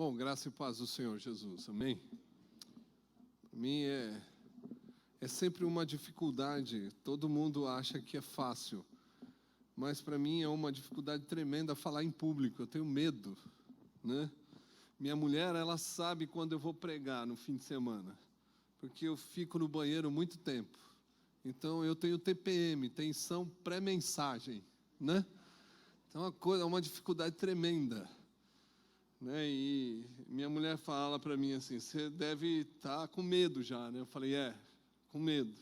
Bom, graça e paz do Senhor Jesus, amém? Para mim é sempre uma dificuldade, todo mundo acha que é fácil, mas para mim é uma dificuldade tremenda falar em público, eu tenho medo, né? Minha mulher, ela sabe quando eu vou pregar no fim de semana, porque eu fico no banheiro muito tempo, então eu tenho TPM, tensão pré-mensagem, né? Então é uma dificuldade tremenda. Né? E minha mulher fala para mim assim, você deve estar com medo já, né? Eu falei, com medo.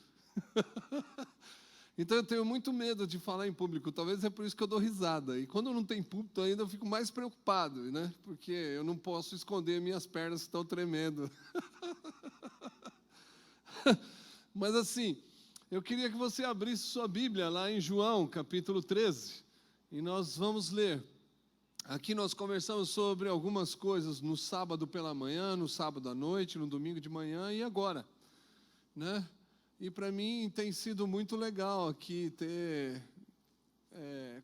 Então eu tenho muito medo de falar em público, talvez é por isso que eu dou risada. E quando não tem púlpito ainda eu fico mais preocupado, né? Porque eu não posso esconder minhas pernas que estão tremendo. Mas assim, eu queria que você abrisse sua Bíblia lá em João, capítulo 13, e nós vamos ler. Aqui nós conversamos sobre algumas coisas no sábado pela manhã, no sábado à noite, no domingo de manhã e agora, né? E para mim tem sido muito legal aqui ter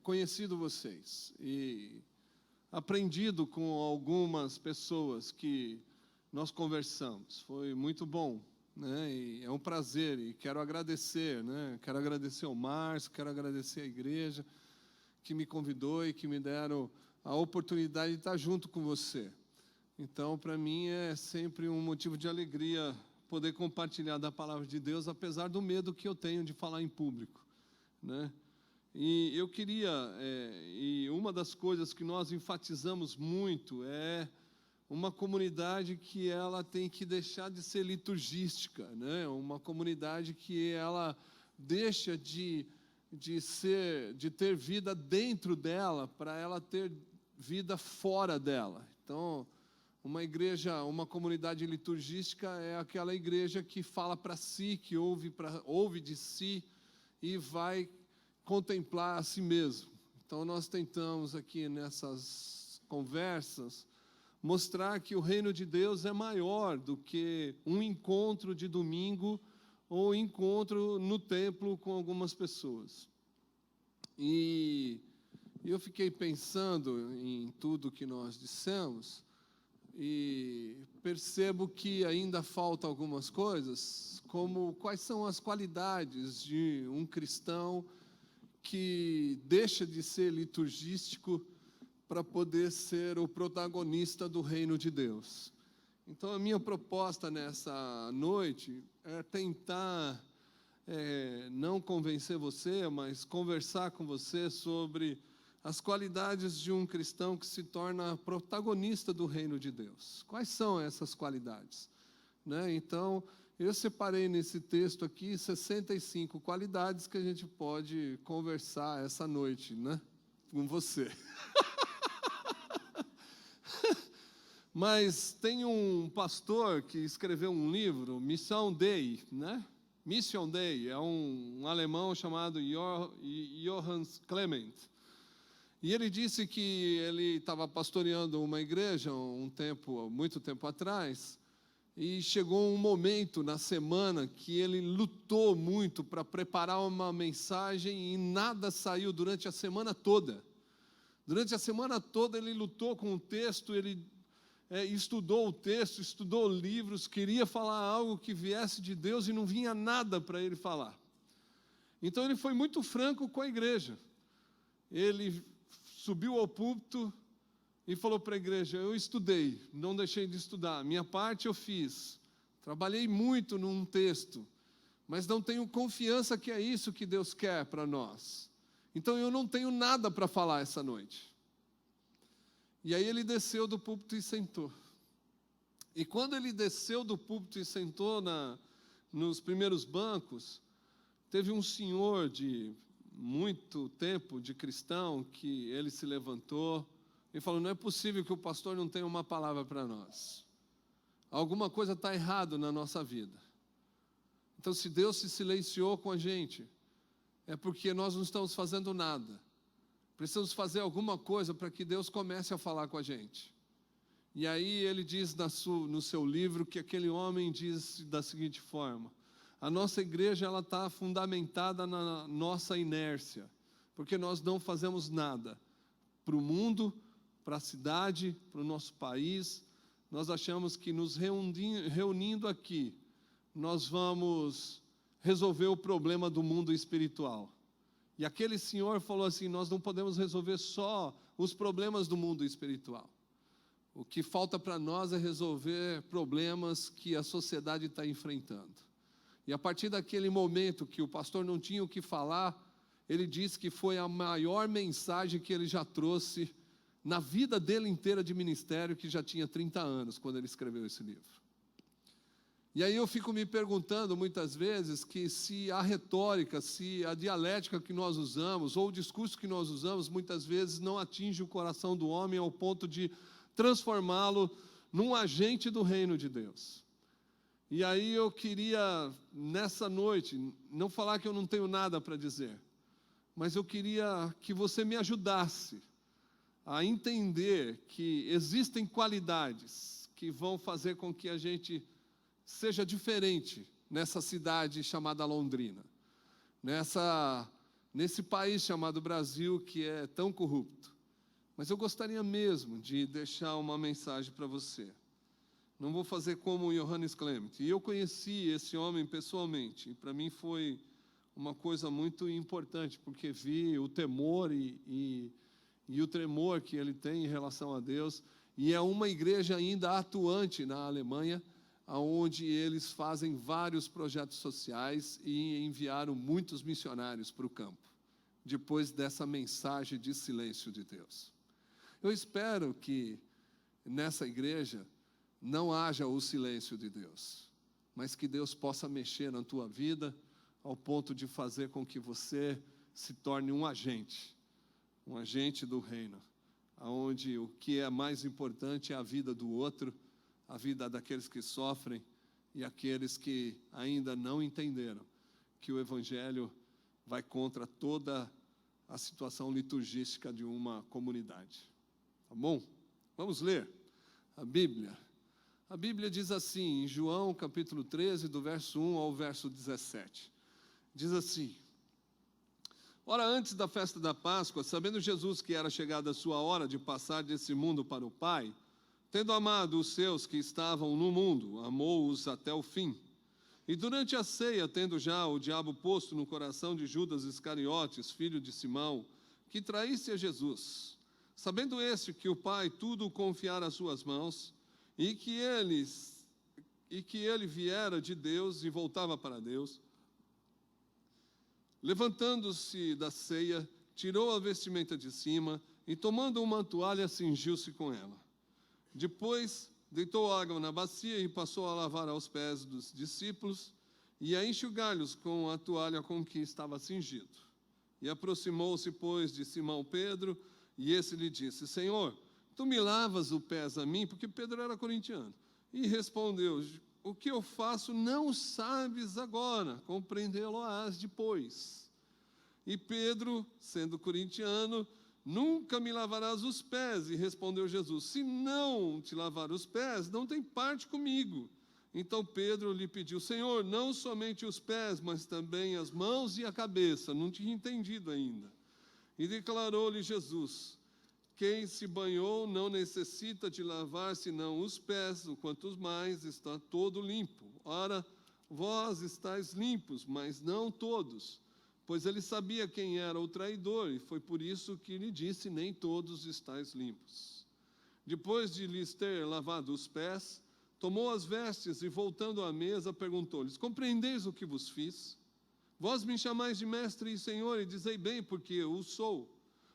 conhecido vocês e aprendido com algumas pessoas que nós conversamos. Foi muito bom, né? E é um prazer e quero agradecer, né? Quero agradecer ao Márcio, quero agradecer à igreja que me convidou e que me deram a oportunidade de estar junto com você. Então, para mim, é sempre um motivo de alegria poder compartilhar da palavra de Deus, apesar do medo que eu tenho de falar em público, né? E eu queria, e uma das coisas que nós enfatizamos muito é uma comunidade que ela tem que deixar de ser liturgística, né? Uma comunidade que ela deixa de ter vida dentro dela para ela ter vida fora dela. Então, uma igreja, uma comunidade liturgística é aquela igreja que fala para si, que ouve de si e vai contemplar a si mesmo. Então, nós tentamos aqui nessas conversas mostrar que o reino de Deus é maior do que um encontro de domingo ou encontro no templo com algumas pessoas. E eu fiquei pensando em tudo que nós dissemos e percebo que ainda faltam algumas coisas, como quais são as qualidades de um cristão que deixa de ser liturgístico para poder ser o protagonista do reino de Deus. Então, a minha proposta nessa noite é tentar não convencer você, mas conversar com você sobre as qualidades de um cristão que se torna protagonista do reino de Deus. Quais são essas qualidades? Né? Então, eu separei nesse texto aqui 65 qualidades que a gente pode conversar essa noite, né? Com você. Mas tem um pastor que escreveu um livro, Mission Dei, né? Mission Dei, é um alemão chamado Johannes Clement. E ele disse que ele estava pastoreando uma igreja muito tempo atrás, e chegou um momento na semana que ele lutou muito para preparar uma mensagem e nada saiu durante a semana toda. Durante a semana toda ele lutou com o texto, ele estudou o texto, estudou livros, queria falar algo que viesse de Deus e não vinha nada para ele falar. Então ele foi muito franco com a igreja. Ele subiu ao púlpito e falou para a igreja, eu estudei, não deixei de estudar, minha parte eu fiz, trabalhei muito num texto, mas não tenho confiança que é isso que Deus quer para nós. Então eu não tenho nada para falar essa noite. E aí ele desceu do púlpito e sentou. E quando ele desceu do púlpito e sentou nos primeiros bancos, teve um senhor de muito tempo de cristão que ele se levantou e falou, não é possível que o pastor não tenha uma palavra para nós. Alguma coisa está errada na nossa vida. Então, se Deus se silenciou com a gente, é porque nós não estamos fazendo nada. Precisamos fazer alguma coisa para que Deus comece a falar com a gente. E aí ele diz no seu livro que aquele homem diz da seguinte forma, a nossa igreja está fundamentada na nossa inércia, porque nós não fazemos nada para o mundo, para a cidade, para o nosso país, nós achamos que nos reunindo aqui, nós vamos resolver o problema do mundo espiritual. E aquele senhor falou assim: nós não podemos resolver só os problemas do mundo espiritual. O que falta para nós é resolver problemas que a sociedade está enfrentando. E a partir daquele momento que o pastor não tinha o que falar, ele disse que foi a maior mensagem que ele já trouxe na vida dele inteira de ministério, que já tinha 30 anos, quando ele escreveu esse livro. E aí eu fico me perguntando muitas vezes que se a retórica, se a dialética que nós usamos, ou o discurso que nós usamos, muitas vezes não atinge o coração do homem ao ponto de transformá-lo num agente do reino de Deus. E aí eu queria, nessa noite, não falar que eu não tenho nada para dizer, mas eu queria que você me ajudasse a entender que existem qualidades que vão fazer com que a gente seja diferente nessa cidade chamada Londrina, nesse país chamado Brasil, que é tão corrupto. Mas eu gostaria mesmo de deixar uma mensagem para você. Não vou fazer como o Johannes Clement. E eu conheci esse homem pessoalmente, e para mim foi uma coisa muito importante, porque vi o temor e o tremor que ele tem em relação a Deus. E é uma igreja ainda atuante na Alemanha, onde eles fazem vários projetos sociais e enviaram muitos missionários para o campo, depois dessa mensagem de silêncio de Deus. Eu espero que nessa igreja não haja o silêncio de Deus, mas que Deus possa mexer na tua vida ao ponto de fazer com que você se torne um agente do reino, onde o que é mais importante é a vida do outro, a vida daqueles que sofrem e aqueles que ainda não entenderam que o Evangelho vai contra toda a situação liturgística de uma comunidade. Tá bom? Vamos ler a Bíblia. A Bíblia diz assim, em João capítulo 13, do verso 1 ao verso 17. Diz assim: Ora, antes da festa da Páscoa, sabendo Jesus que era chegada a sua hora de passar desse mundo para o Pai, tendo amado os seus que estavam no mundo, amou-os até o fim. E durante a ceia, tendo já o diabo posto no coração de Judas Iscariotes, filho de Simão, que traísse a Jesus, sabendo este que o Pai tudo confiara às suas mãos, e que ele viera de Deus e voltava para Deus, levantando-se da ceia, tirou a vestimenta de cima e, tomando uma toalha, cingiu-se com ela. Depois, deitou água na bacia e passou a lavar aos pés dos discípulos e a enxugar-lhes com a toalha com que estava cingido. E aproximou-se, pois, de Simão Pedro, e esse lhe disse: Senhor, tu me lavas os pés a mim? Porque Pedro era corintiano. E respondeu: o que eu faço não sabes agora, compreendê-lo-ás depois. E Pedro, sendo corintiano, nunca me lavarás os pés. E respondeu Jesus: se não te lavar os pés, não tem parte comigo. Então Pedro lhe pediu: Senhor, não somente os pés, mas também as mãos e a cabeça. Não tinha entendido ainda. E declarou-lhe Jesus: quem se banhou não necessita de lavar senão os pés, o quanto mais está todo limpo. Ora, vós estáis limpos, mas não todos. Pois ele sabia quem era o traidor, e foi por isso que lhe disse: nem todos estáis limpos. Depois de lhes ter lavado os pés, tomou as vestes e, voltando à mesa, perguntou-lhes: compreendeis o que vos fiz? Vós me chamais de mestre e senhor, e dizei bem, porque eu o sou.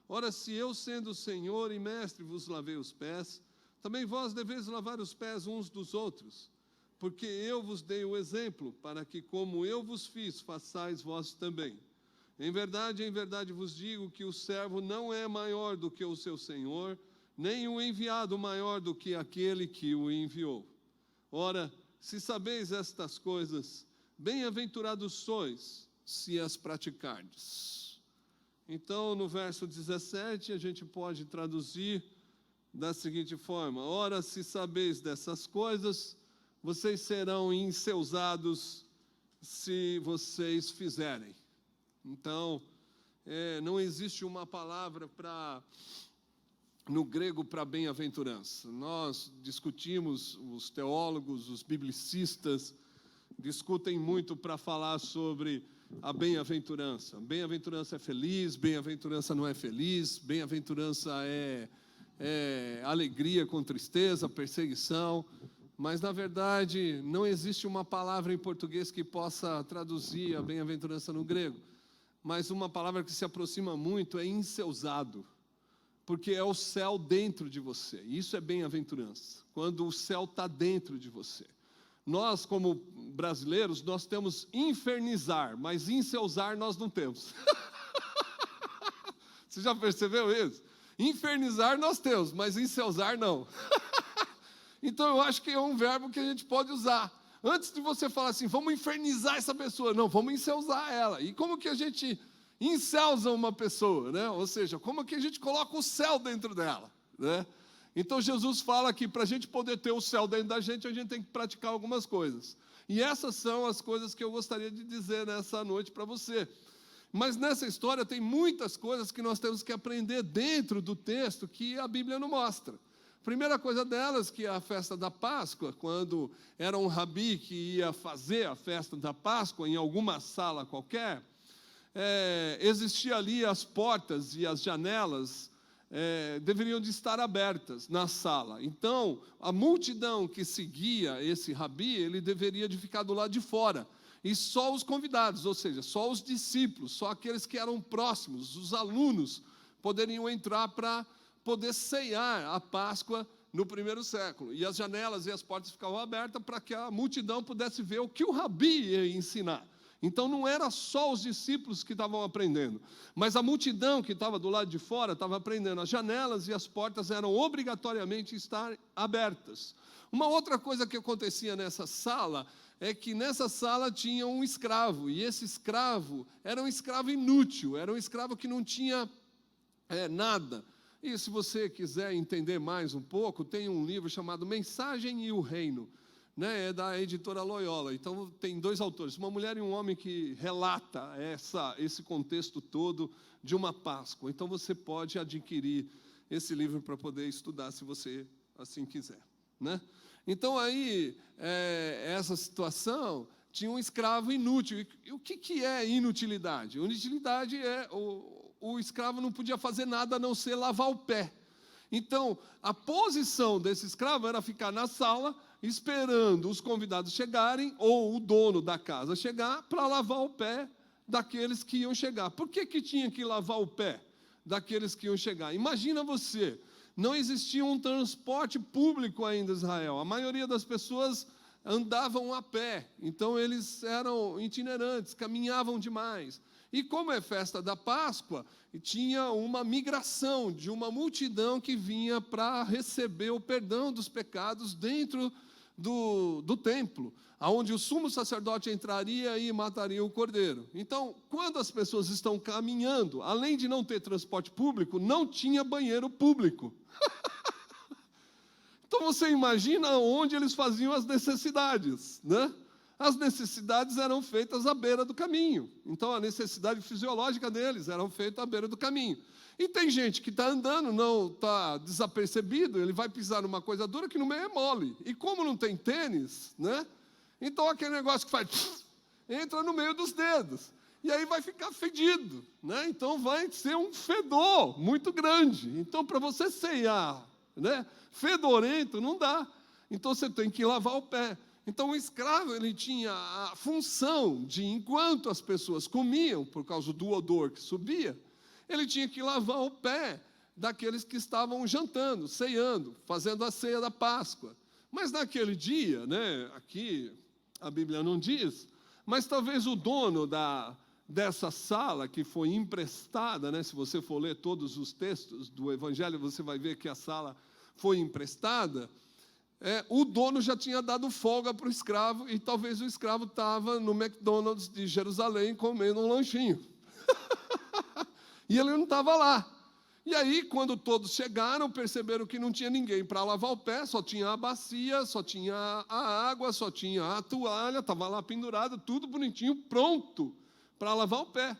Ora, se eu, sendo senhor e mestre, vos lavei os pés, também vós deveis lavar os pés uns dos outros. Porque eu vos dei o exemplo, para que, como eu vos fiz, façais vós também. Em verdade vos digo que o servo não é maior do que o seu senhor, nem o enviado maior do que aquele que o enviou. Ora, se sabeis estas coisas, bem-aventurados sois, se as praticardes. Então, no verso 17, a gente pode traduzir da seguinte forma: ora, se sabeis dessas coisas, vocês serão enceusados se vocês fizerem. Então, não existe uma palavra para no grego para bem-aventurança. Nós discutimos, os teólogos, os biblicistas, discutem muito para falar sobre a bem-aventurança. Bem-aventurança é feliz, bem-aventurança não é feliz, bem-aventurança é alegria com tristeza, perseguição, mas na verdade não existe uma palavra em português que possa traduzir a bem-aventurança no grego, mas uma palavra que se aproxima muito é enseusado, porque é o céu dentro de você, isso é bem-aventurança, quando o céu está dentro de você. Nós, como brasileiros, nós temos infernizar, mas enseusar nós não temos. Você já percebeu isso? Infernizar nós temos, mas enseusar não. Então eu acho que é um verbo que a gente pode usar. Antes de você falar assim, vamos infernizar essa pessoa, não, vamos enseusar ela. E como que a gente enceusa uma pessoa, né? Ou seja, como que a gente coloca o céu dentro dela, né? Então Jesus fala que para a gente poder ter o céu dentro da gente, a gente tem que praticar algumas coisas. E essas são as coisas que eu gostaria de dizer nessa noite para você. Mas nessa história tem muitas coisas que nós temos que aprender dentro do texto que a Bíblia não mostra. Primeira coisa delas, que é a festa da Páscoa, quando era um rabi que ia fazer a festa da Páscoa em alguma sala qualquer, existia ali as portas e as janelas deveriam de estar abertas na sala. Então, a multidão que seguia esse rabi, ele deveria de ficar do lado de fora. E só os convidados, ou seja, só os discípulos, só aqueles que eram próximos, os alunos, poderiam entrar para poder ceiar a Páscoa no primeiro século. E as janelas e as portas ficavam abertas para que a multidão pudesse ver o que o rabi ia ensinar. Então não era só os discípulos que estavam aprendendo, mas a multidão que estava do lado de fora estava aprendendo. As janelas e as portas eram obrigatoriamente estar abertas. Uma outra coisa que acontecia nessa sala é que nessa sala tinha um escravo, e esse escravo era um escravo inútil, era um escravo que não tinha nada. E se você quiser entender mais um pouco, tem um livro chamado Mensagem e o Reino, né, é da editora Loyola. Então tem dois autores, uma mulher e um homem, que relata esse contexto todo de uma Páscoa. Então você pode adquirir esse livro para poder estudar, se você assim quiser, né? Então aí, essa situação, tinha um escravo inútil. E o que é inutilidade? Inutilidade é o escravo não podia fazer nada a não ser lavar o pé. Então, a posição desse escravo era ficar na sala, esperando os convidados chegarem, ou o dono da casa chegar, para lavar o pé daqueles que iam chegar. Por que tinha que lavar o pé daqueles que iam chegar? Imagina você, não existia um transporte público ainda em Israel. A maioria das pessoas andavam a pé, então eles eram itinerantes, caminhavam demais. E como é festa da Páscoa, tinha uma migração de uma multidão que vinha para receber o perdão dos pecados dentro do templo, onde o sumo sacerdote entraria e mataria o cordeiro. Então, quando as pessoas estão caminhando, além de não ter transporte público, não tinha banheiro público. Então você imagina onde eles faziam as necessidades, né? As necessidades eram feitas à beira do caminho. Então, a necessidade fisiológica deles era feita à beira do caminho. E tem gente que está andando, não está desapercebido, ele vai pisar numa coisa dura que no meio é mole. E como não tem tênis, né? Então, aquele negócio que faz... entra no meio dos dedos. E aí vai ficar fedido, né? Então, vai ser um fedor muito grande. Então, para você ceiar, né, fedorento, não dá. Então, você tem que lavar o pé. Então, o escravo, ele tinha a função de, enquanto as pessoas comiam, por causa do odor que subia, ele tinha que lavar o pé daqueles que estavam jantando, ceando, fazendo a ceia da Páscoa. Mas naquele dia, né, aqui a Bíblia não diz, mas talvez o dono dessa sala que foi emprestada, né, se você for ler todos os textos do Evangelho, você vai ver que a sala foi emprestada. O dono já tinha dado folga para o escravo, e talvez o escravo estava no McDonald's de Jerusalém comendo um lanchinho. E ele não estava lá. E aí, quando todos chegaram, perceberam que não tinha ninguém para lavar o pé, só tinha a bacia, só tinha a água, só tinha a toalha, estava lá pendurado, tudo bonitinho, pronto para lavar o pé.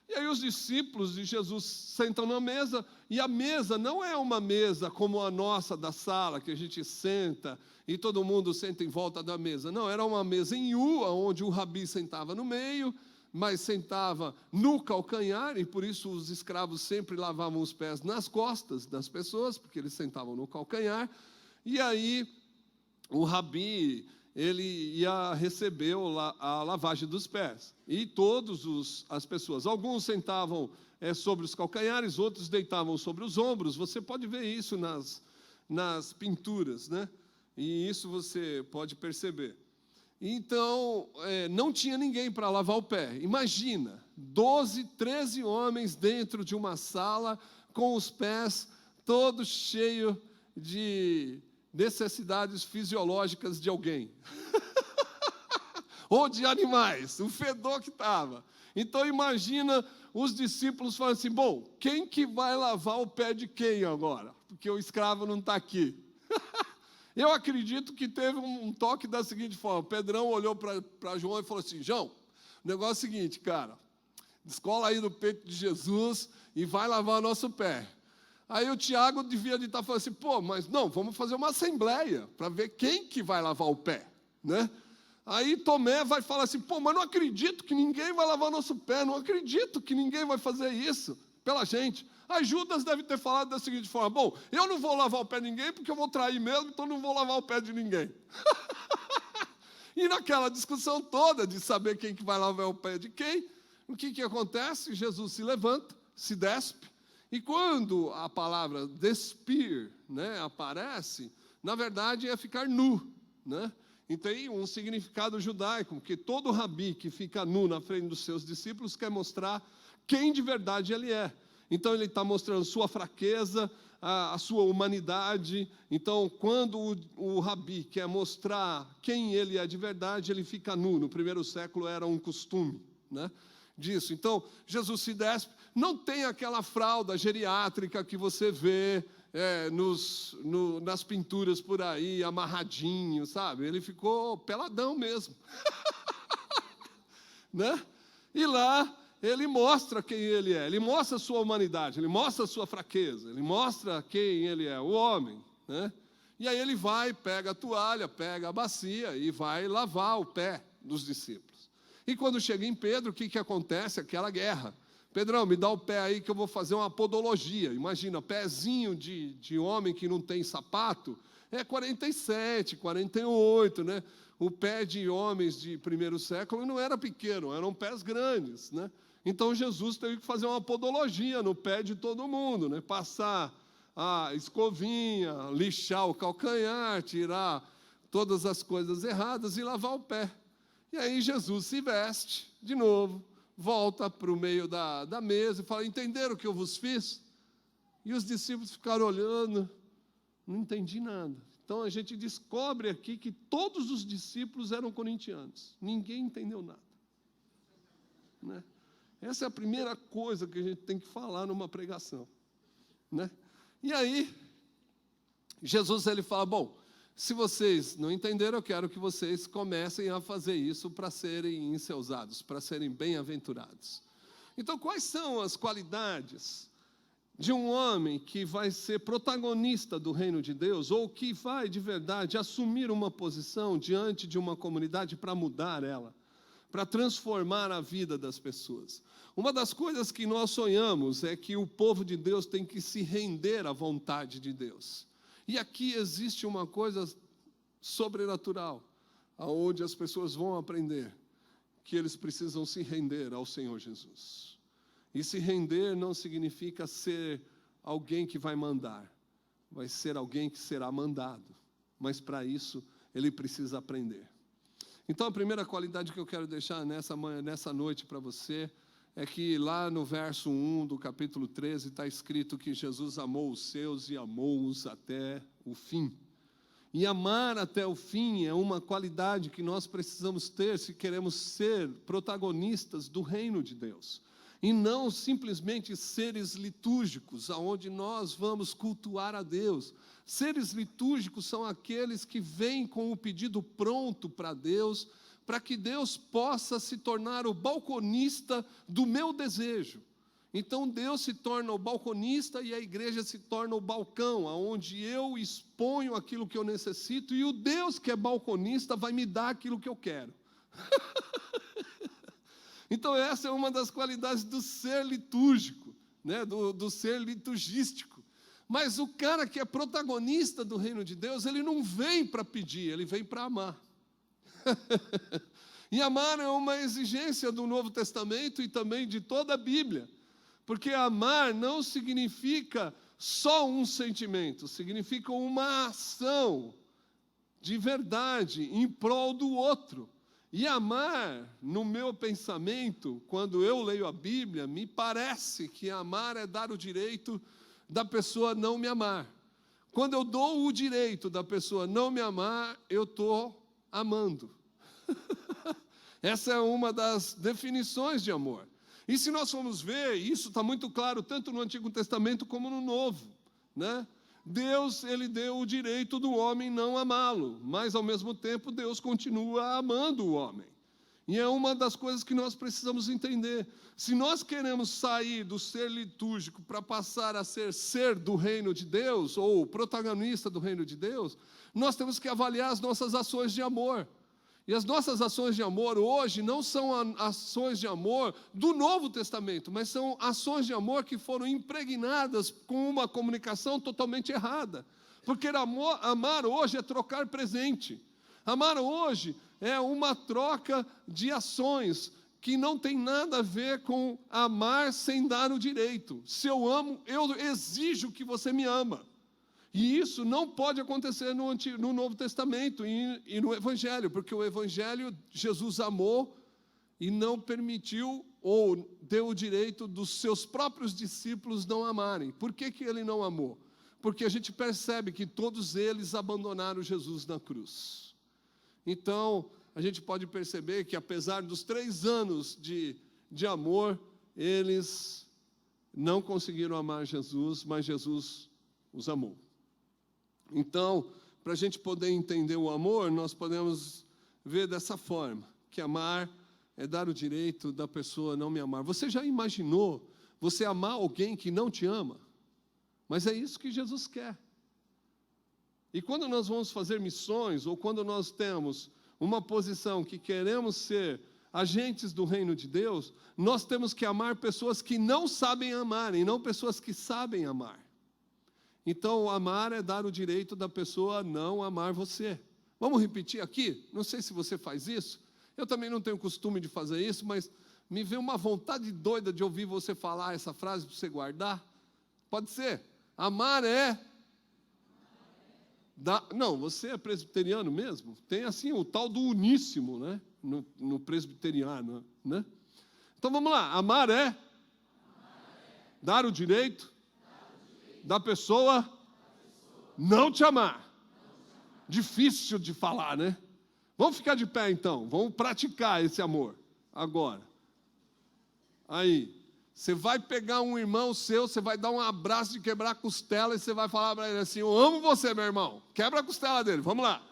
E E aí os discípulos de Jesus sentam na mesa, e a mesa não é uma mesa como a nossa da sala, que a gente senta e todo mundo senta em volta da mesa. Não, era uma mesa em U, onde o rabi sentava no meio, mas sentava no calcanhar, e por isso os escravos sempre lavavam os pés nas costas das pessoas, porque eles sentavam no calcanhar. E aí o rabi, ele ia receber a lavagem dos pés. E todas as pessoas, alguns sentavam sobre os calcanhares, outros deitavam sobre os ombros. Você pode ver isso nas pinturas, né? E isso você pode perceber. Então, não tinha ninguém para lavar o pé. Imagina, 12, 13 homens dentro de uma sala, com os pés todos cheios de necessidades fisiológicas de alguém. Ou de animais, o fedor que estava. Então, imagina os discípulos falando assim, bom, quem que vai lavar o pé de quem agora? Porque o escravo não está aqui. Eu acredito que teve um toque da seguinte forma, Pedrão olhou para João e falou assim, João, o negócio é o seguinte, cara, descola aí do peito de Jesus e vai lavar o nosso pé. Aí o Tiago devia de estar falando assim, pô, mas não, vamos fazer uma assembleia para ver quem que vai lavar o pé, né? Aí Tomé vai falar assim, pô, mas não acredito que ninguém vai lavar nosso pé, não acredito que ninguém vai fazer isso pela gente. Aí Judas deve ter falado da seguinte forma, bom, eu não vou lavar o pé de ninguém porque eu vou trair mesmo, então não vou lavar o pé de ninguém. E naquela discussão toda de saber quem que vai lavar o pé de quem, o que acontece? Jesus se levanta, se despe, e quando a palavra despir, né, aparece, na verdade é ficar nu, né? E tem um significado judaico, porque todo rabi que fica nu na frente dos seus discípulos quer mostrar quem de verdade ele é. Então ele está mostrando sua fraqueza, a sua humanidade. Então quando o rabi quer mostrar quem ele é de verdade, ele fica nu. No primeiro século era um costume, né, disso. Então Jesus se despe, não tem aquela fralda geriátrica que você vê nas pinturas por aí, amarradinho, sabe? Ele ficou peladão mesmo. Né? E lá ele mostra quem ele é, ele mostra a sua humanidade, ele mostra a sua fraqueza, ele mostra quem ele é, o homem, né? E aí ele vai, pega a toalha, pega a bacia e vai lavar o pé dos discípulos. E quando chega em Pedro, o que acontece? Aquela guerra. Pedrão, me dá o pé aí que eu vou fazer uma podologia. Imagina, pezinho de homem que não tem sapato, é 47, 48, né? O pé de homens de primeiro século não era pequeno, eram pés grandes, né? Então Jesus teve que fazer uma podologia no pé de todo mundo, né? Passar a escovinha, lixar o calcanhar, tirar todas as coisas erradas e lavar o pé. E aí Jesus se veste de novo, volta para o meio da mesa e fala, entenderam o que eu vos fiz? E os discípulos ficaram olhando, não entendi nada. Então a gente descobre aqui que todos os discípulos eram corintianos, ninguém entendeu nada, né? Essa é a primeira coisa que a gente tem que falar numa pregação, né? E aí, Jesus ele fala, bom, se vocês não entenderam, eu quero que vocês comecem a fazer isso para serem enceusados, para serem bem-aventurados. Então, quais são as qualidades de um homem que vai ser protagonista do reino de Deus, ou que vai, de verdade, assumir uma posição diante de uma comunidade para mudar ela, para transformar a vida das pessoas? Uma das coisas que nós sonhamos é que o povo de Deus tem que se render à vontade de Deus. E aqui existe uma coisa sobrenatural, aonde as pessoas vão aprender que eles precisam se render ao Senhor Jesus. E se render não significa ser alguém que vai mandar, vai ser alguém que será mandado. Mas para isso, ele precisa aprender. Então, a primeira qualidade que eu quero deixar nessa noite para você é que lá no verso 1 do capítulo 13 está escrito que Jesus amou os seus e amou-os até o fim. E amar até o fim é uma qualidade que nós precisamos ter se queremos ser protagonistas do reino de Deus. E não simplesmente seres litúrgicos, aonde nós vamos cultuar a Deus. Seres litúrgicos são aqueles que vêm com o pedido pronto para Deus, para que Deus possa se tornar o balconista do meu desejo. Então Deus se torna o balconista e a igreja se torna o balcão, onde eu exponho aquilo que eu necessito, e o Deus que é balconista vai me dar aquilo que eu quero. Então essa é uma das qualidades do ser litúrgico, né? do ser liturgístico. Mas o cara que é protagonista do reino de Deus, ele não vem para pedir, ele vem para amar. E amar é uma exigência do Novo Testamento e também de toda a Bíblia. Porque amar não significa só um sentimento, significa uma ação de verdade em prol do outro. E amar, no meu pensamento, quando eu leio a Bíblia, me parece que amar é dar o direito da pessoa não me amar. Quando eu dou o direito da pessoa não me amar, eu estou amando. Essa é uma das definições de amor. E se nós formos ver, isso está muito claro tanto no Antigo Testamento como no Novo, né? Deus, ele deu o direito do homem não amá-lo, mas ao mesmo tempo Deus continua amando o homem. E é uma das coisas que nós precisamos entender. Se nós queremos sair do ser litúrgico para passar a ser do reino de Deus, ou protagonista do reino de Deus, nós temos que avaliar as nossas ações de amor. E as nossas ações de amor hoje não são ações de amor do Novo Testamento, mas são ações de amor que foram impregnadas com uma comunicação totalmente errada. Porque amar hoje é trocar presente. Amar hoje é uma troca de ações que não tem nada a ver com amar sem dar o direito. Se eu amo, eu exijo que você me ama. E isso não pode acontecer no Novo Testamento e no Evangelho, porque o Evangelho, Jesus amou e não permitiu ou deu o direito dos seus próprios discípulos não amarem. Por que ele não amou? Porque a gente percebe que todos eles abandonaram Jesus na cruz. Então, a gente pode perceber que apesar dos 3 anos de amor, eles não conseguiram amar Jesus, mas Jesus os amou. Então, para a gente poder entender o amor, nós podemos ver dessa forma, que amar é dar o direito da pessoa não me amar. Você já imaginou você amar alguém que não te ama? Mas é isso que Jesus quer. E quando nós vamos fazer missões, ou quando nós temos uma posição que queremos ser agentes do reino de Deus, nós temos que amar pessoas que não sabem amar, e não pessoas que sabem amar. Então, amar é dar o direito da pessoa não amar você. Vamos repetir aqui? Não sei se você faz isso. Eu também não tenho costume de fazer isso, mas me vem uma vontade doida de ouvir você falar essa frase para você guardar. Pode ser. Amar é... Não, você é presbiteriano mesmo? Tem assim o tal do uníssimo, né? No presbiteriano, né? Então, vamos lá. Amar é dar o direito da pessoa não te amar. Difícil de falar, né? Vamos ficar de pé então, vamos praticar esse amor agora. Aí, você vai pegar um irmão seu, você vai dar um abraço de quebrar a costela e você vai falar para ele assim: eu amo você, meu irmão. Quebra a costela dele, vamos lá.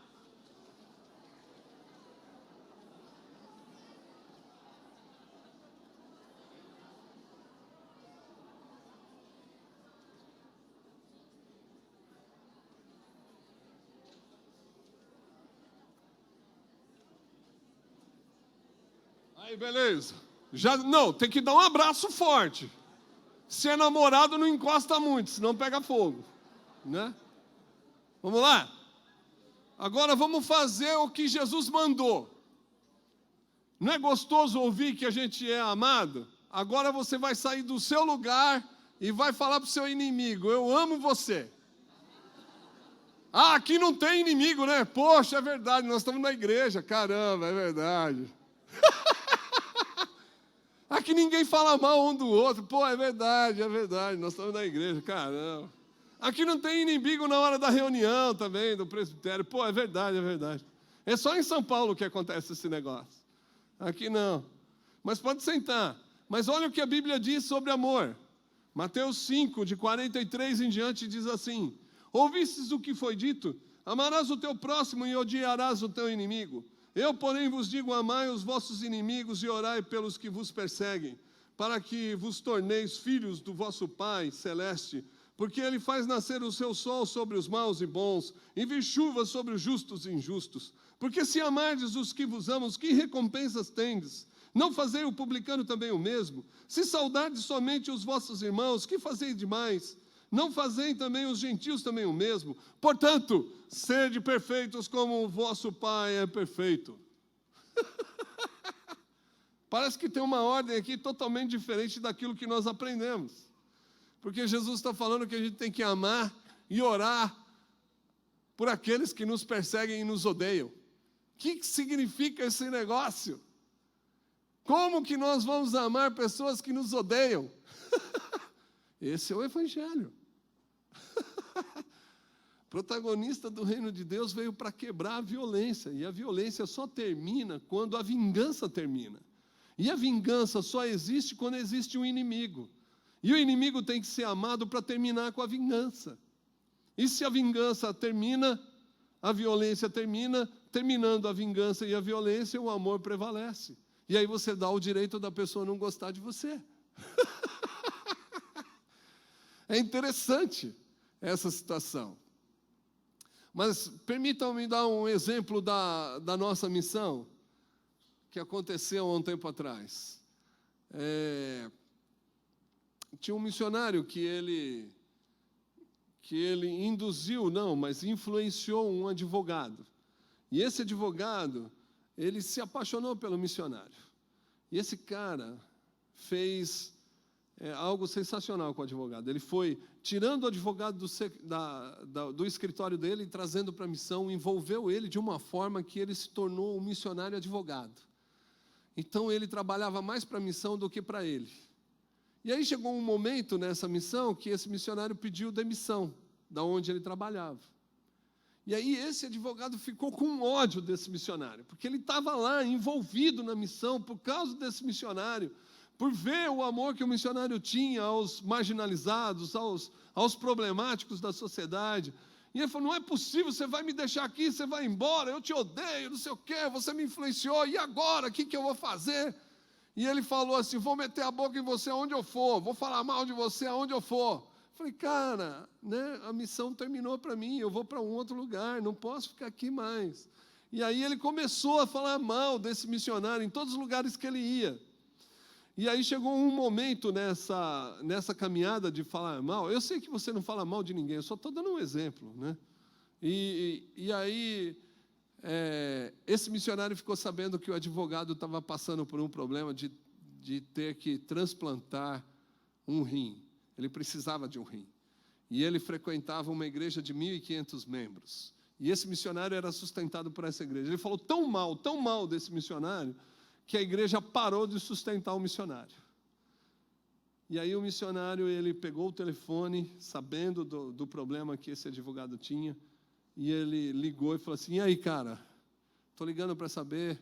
Aí, beleza. Não, tem que dar um abraço forte. Se é namorado, não encosta muito, senão pega fogo, né? Vamos lá? Agora vamos fazer o que Jesus mandou. Não é gostoso ouvir que a gente é amado? Agora você vai sair do seu lugar e vai falar para o seu inimigo: eu amo você. Ah, aqui não tem inimigo, né? Poxa, é verdade, nós estamos na igreja, caramba, é verdade. Aqui ninguém fala mal um do outro. Pô, é verdade, nós estamos na igreja, caramba. Aqui não tem inimigo na hora da reunião também, do presbitério. Pô, é verdade. É só em São Paulo que acontece esse negócio. Aqui não. Mas pode sentar. Mas olha o que a Bíblia diz sobre amor. Mateus 5, de 43 em diante, diz assim: ouvistes o que foi dito? Amarás o teu próximo e odiarás o teu inimigo. Eu, porém, vos digo, amai os vossos inimigos e orai pelos que vos perseguem, para que vos torneis filhos do vosso Pai celeste, porque Ele faz nascer o seu sol sobre os maus e bons, e vir chuva sobre os justos e injustos. Porque se amardes os que vos amam, que recompensas tendes? Não fazei o publicano também o mesmo? Se saudardes somente os vossos irmãos, que fazeis demais? Não fazei também os gentios também o mesmo? Portanto, sede perfeitos como o vosso Pai é perfeito. Parece que tem uma ordem aqui totalmente diferente daquilo que nós aprendemos. Porque Jesus está falando que a gente tem que amar e orar por aqueles que nos perseguem e nos odeiam. O que significa esse negócio? Como que nós vamos amar pessoas que nos odeiam? Esse é o Evangelho. O protagonista do reino de Deus veio para quebrar a violência. E a violência só termina quando a vingança termina. E a vingança só existe quando existe um inimigo. E o inimigo tem que ser amado para terminar com a vingança. E se a vingança termina, a violência termina, terminando a vingança e a violência, o amor prevalece. E aí você dá o direito da pessoa não gostar de você. É interessante essa situação. Mas permitam-me dar um exemplo da nossa missão, que aconteceu há um tempo atrás. Tinha um missionário que ele induziu, não, mas influenciou um advogado. E esse advogado, ele se apaixonou pelo missionário. E esse cara fez algo sensacional com o advogado. Ele foi tirando o advogado do escritório dele e trazendo para a missão, envolveu ele de uma forma que ele se tornou um missionário advogado. Então ele trabalhava mais para a missão do que para ele. E aí chegou um momento nessa missão que esse missionário pediu demissão da onde ele trabalhava. E aí esse advogado ficou com ódio desse missionário, porque ele estava lá envolvido na missão por causa desse missionário, por ver o amor que o missionário tinha aos marginalizados, aos problemáticos da sociedade. E ele falou, não é possível, você vai me deixar aqui, você vai embora, eu te odeio, não sei o quê, você me influenciou, e agora, o que eu vou fazer? E ele falou assim, vou meter a boca em você aonde eu for, vou falar mal de você aonde eu for. Falei, cara, né, a missão terminou para mim, eu vou para um outro lugar, não posso ficar aqui mais. E aí ele começou a falar mal desse missionário em todos os lugares que ele ia. E aí chegou um momento nessa caminhada de falar mal, eu sei que você não fala mal de ninguém, eu só estou dando um exemplo, né? E aí esse missionário ficou sabendo que o advogado estava passando por um problema de ter que transplantar um rim. Ele precisava de um rim. E ele frequentava uma igreja de 1.500 membros. E esse missionário era sustentado por essa igreja. Ele falou tão mal desse missionário, que a igreja parou de sustentar o missionário. E aí o missionário, ele pegou o telefone, sabendo do problema que esse advogado tinha, e ele ligou e falou assim, e aí, cara, estou ligando para saber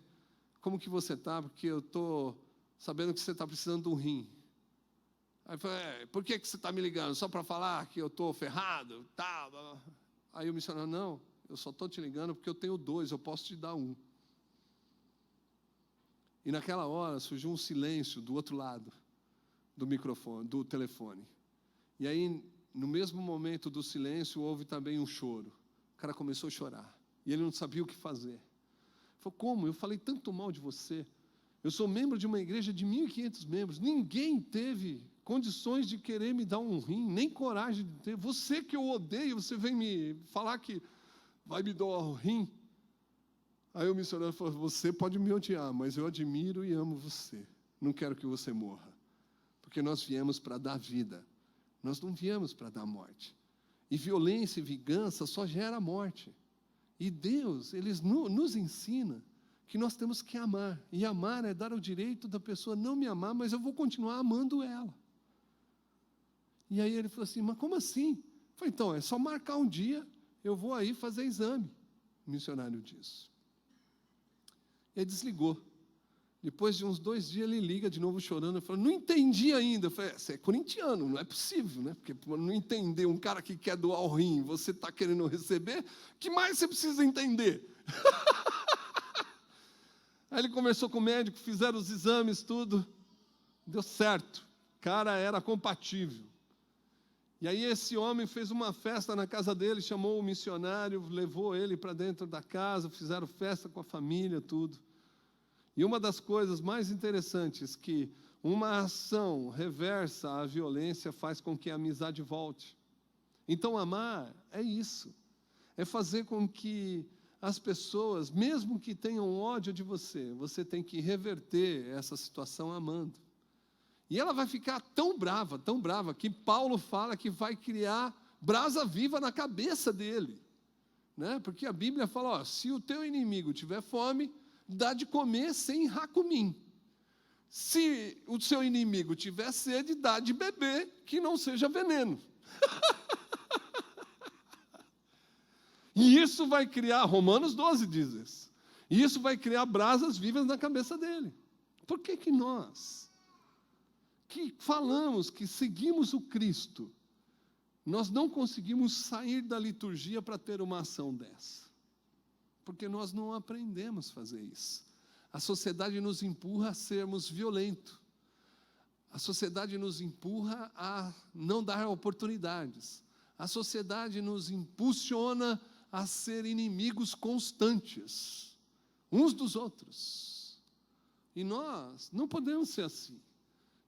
como que você está, porque eu estou sabendo que você está precisando de um rim. Aí eu falei, por que você está me ligando? Só para falar que eu estou ferrado? Tá. Aí o missionário, não, eu só estou te ligando porque eu tenho 2, eu posso te dar 1. E naquela hora surgiu um silêncio do outro lado do microfone, do telefone. E aí, no mesmo momento do silêncio, houve também um choro. O cara começou a chorar. E ele não sabia o que fazer. Ele falou, como? Eu falei tanto mal de você. Eu sou membro de uma igreja de 1.500 membros. Ninguém teve condições de querer me dar um rim, nem coragem de ter. Você que eu odeio, você vem me falar que vai me dar um rim. Aí o missionário falou, você pode me odiar, mas eu admiro e amo você. Não quero que você morra. Porque nós viemos para dar vida. Nós não viemos para dar morte. E violência e vingança só gera morte. E Deus, Ele nos ensina que nós temos que amar. E amar é dar o direito da pessoa não me amar, mas eu vou continuar amando ela. E aí ele falou assim, mas como assim? Eu falei, então, é só marcar um dia, eu vou aí fazer exame. O missionário disse. Ele desligou. Depois de uns 2 dias, ele liga de novo chorando. Eu falei, não entendi ainda. Eu falei, você é corintiano, não é possível, né? Porque não entender um cara que quer doar o rim, você está querendo receber, o que mais você precisa entender? Aí ele conversou com o médico, fizeram os exames, tudo. Deu certo. O cara era compatível. E aí esse homem fez uma festa na casa dele, chamou o missionário, levou ele para dentro da casa, fizeram festa com a família, tudo. E uma das coisas mais interessantes que uma ação reversa à violência faz com que a amizade volte. Então amar é isso. É fazer com que as pessoas, mesmo que tenham ódio de você, você tem que reverter essa situação amando. E ela vai ficar tão brava, que Paulo fala que vai criar brasa viva na cabeça dele. Né? Porque a Bíblia fala, ó, se o teu inimigo tiver fome, dá de comer sem racumim. Se o seu inimigo tiver sede, dá de beber, que não seja veneno. E isso vai criar, Romanos 12 diz isso, e isso vai criar brasas vivas na cabeça dele. Por que que nós, que falamos, que seguimos o Cristo, nós não conseguimos sair da liturgia para ter uma ação dessa? Porque nós não aprendemos a fazer isso. A sociedade nos empurra a sermos violentos. A sociedade nos empurra a não dar oportunidades. A sociedade nos impulsiona a ser inimigos constantes, uns dos outros. E nós não podemos ser assim.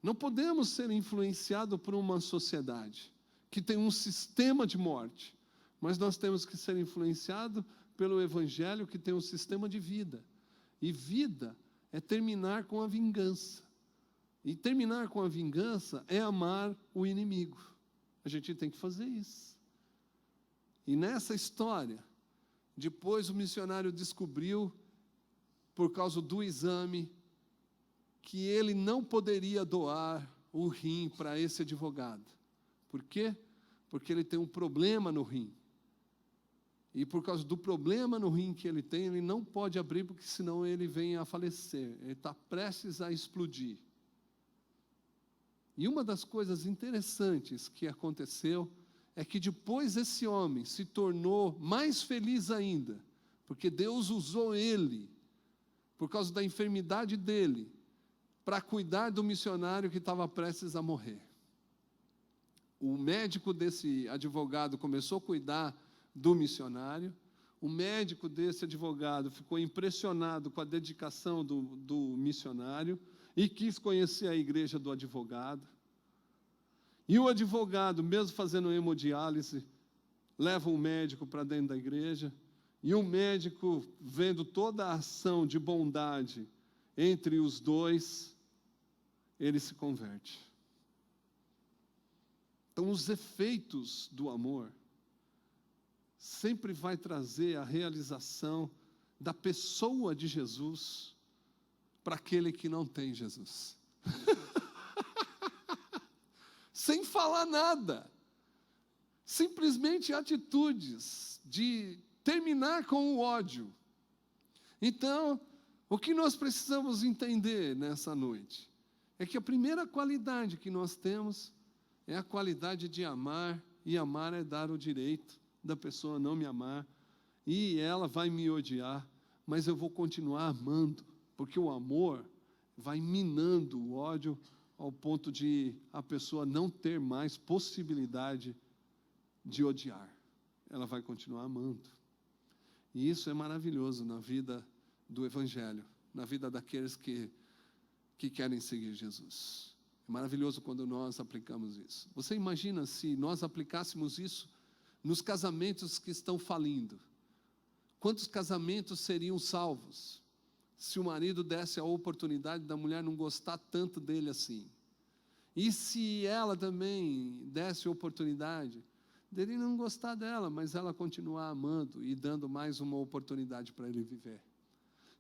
Não podemos ser influenciados por uma sociedade que tem um sistema de morte, mas nós temos que ser influenciados pelo Evangelho que tem um sistema de vida. E vida é terminar com a vingança. E terminar com a vingança é amar o inimigo. A gente tem que fazer isso. E nessa história, depois o missionário descobriu, por causa do exame, que ele não poderia doar o rim para esse advogado. Por quê? Porque ele tem um problema no rim. E por causa do problema no rim que ele tem, ele não pode abrir, porque senão ele vem a falecer. Ele está prestes a explodir. E uma das coisas interessantes que aconteceu é que depois esse homem se tornou mais feliz ainda, porque Deus usou ele, por causa da enfermidade dele, para cuidar do missionário que estava prestes a morrer. O médico desse advogado começou a cuidar do missionário. O médico desse advogado ficou impressionado com a dedicação do missionário e quis conhecer a igreja do advogado. E o advogado, mesmo fazendo hemodiálise, leva um médico para dentro da igreja, e o médico, vendo toda a ação de bondade entre os dois, ele se converte. Então, os efeitos do amor sempre vai trazer a realização da pessoa de Jesus para aquele que não tem Jesus. Sem falar nada. Simplesmente atitudes de terminar com o ódio. Então, o que nós precisamos entender nessa noite é que a primeira qualidade que nós temos é a qualidade de amar, e amar é dar o direito da pessoa não me amar, e ela vai me odiar, mas eu vou continuar amando, porque o amor vai minando o ódio ao ponto de a pessoa não ter mais possibilidade de odiar. Ela vai continuar amando. E isso é maravilhoso na vida do Evangelho, na vida daqueles que querem seguir Jesus. É maravilhoso quando nós aplicamos isso. Você imagina se nós aplicássemos isso nos casamentos que estão falindo? Quantos casamentos seriam salvos se o marido desse a oportunidade da mulher não gostar tanto dele assim? E se ela também desse a oportunidade dele não gostar dela, mas ela continuar amando e dando mais uma oportunidade para ele viver?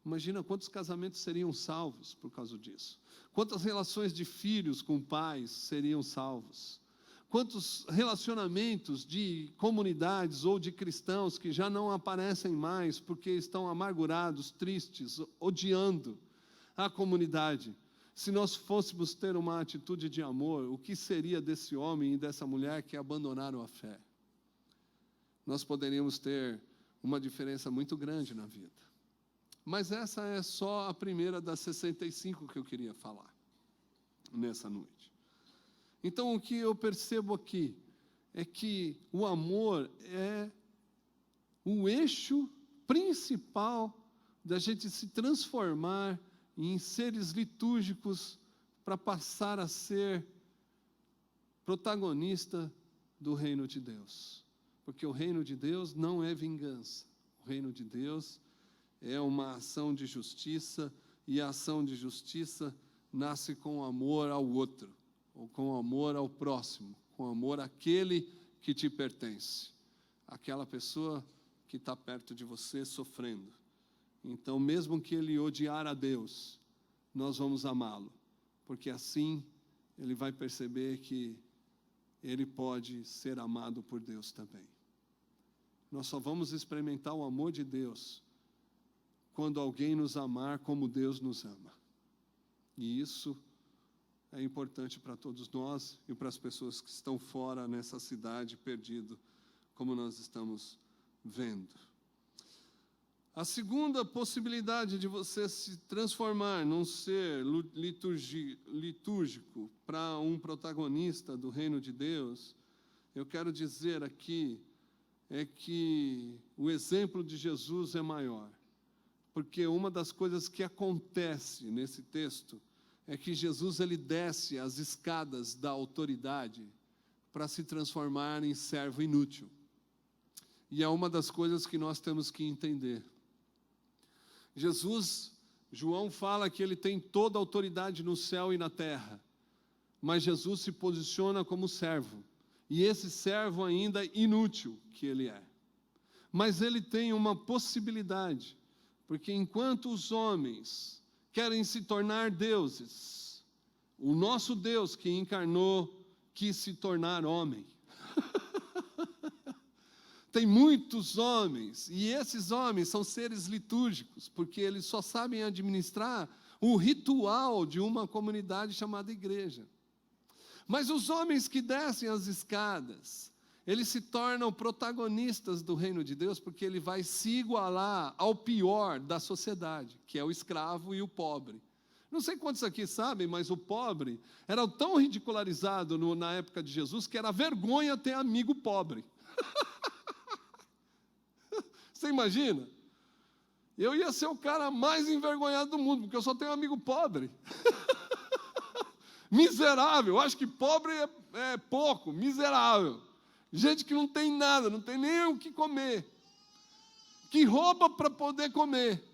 Imagina quantos casamentos seriam salvos por causa disso. Quantas relações de filhos com pais seriam salvos. Quantos relacionamentos de comunidades ou de cristãos que já não aparecem mais porque estão amargurados, tristes, odiando a comunidade. Se nós fôssemos ter uma atitude de amor, o que seria desse homem e dessa mulher que abandonaram a fé? Nós poderíamos ter uma diferença muito grande na vida. Mas essa é só a primeira das 65 que eu queria falar nessa noite. Então, o que eu percebo aqui é que o amor é o eixo principal da gente se transformar em seres litúrgicos para passar a ser protagonista do reino de Deus. Porque o reino de Deus não é vingança. O reino de Deus é uma ação de justiça, e a ação de justiça nasce com amor ao outro, ou com amor ao próximo, com amor àquele que te pertence, aquela pessoa que está perto de você sofrendo. Então, mesmo que ele odiar a Deus, nós vamos amá-lo, porque assim ele vai perceber que ele pode ser amado por Deus também. Nós só vamos experimentar o amor de Deus quando alguém nos amar como Deus nos ama. E isso é importante para todos nós e para as pessoas que estão fora nessa cidade perdido, como nós estamos vendo. A segunda possibilidade de você se transformar num ser litúrgico para um protagonista do reino de Deus, eu quero dizer aqui, é que o exemplo de Jesus é maior. Porque uma das coisas que acontece nesse texto é que Jesus ele desce as escadas da autoridade para se transformar em servo inútil. E é uma das coisas que nós temos que entender. Jesus, João fala que ele tem toda a autoridade no céu e na terra, mas Jesus se posiciona como servo, e esse servo ainda inútil que ele é. Mas ele tem uma possibilidade, porque enquanto os homens querem se tornar deuses, o nosso Deus que encarnou quis se tornar homem. Tem muitos homens, e esses homens são seres litúrgicos, porque eles só sabem administrar o ritual de uma comunidade chamada igreja. Mas os homens que descem as escadas, eles se tornam protagonistas do reino de Deus, porque ele vai se igualar ao pior da sociedade, que é o escravo e o pobre. Não sei quantos aqui sabem, mas o pobre era tão ridicularizado na época de Jesus, que era vergonha ter amigo pobre. Você imagina? Eu ia ser o cara mais envergonhado do mundo, porque eu só tenho amigo pobre. Miserável, acho que pobre é pouco, miserável. Gente que não tem nada, não tem nem o que comer. Que rouba para poder comer.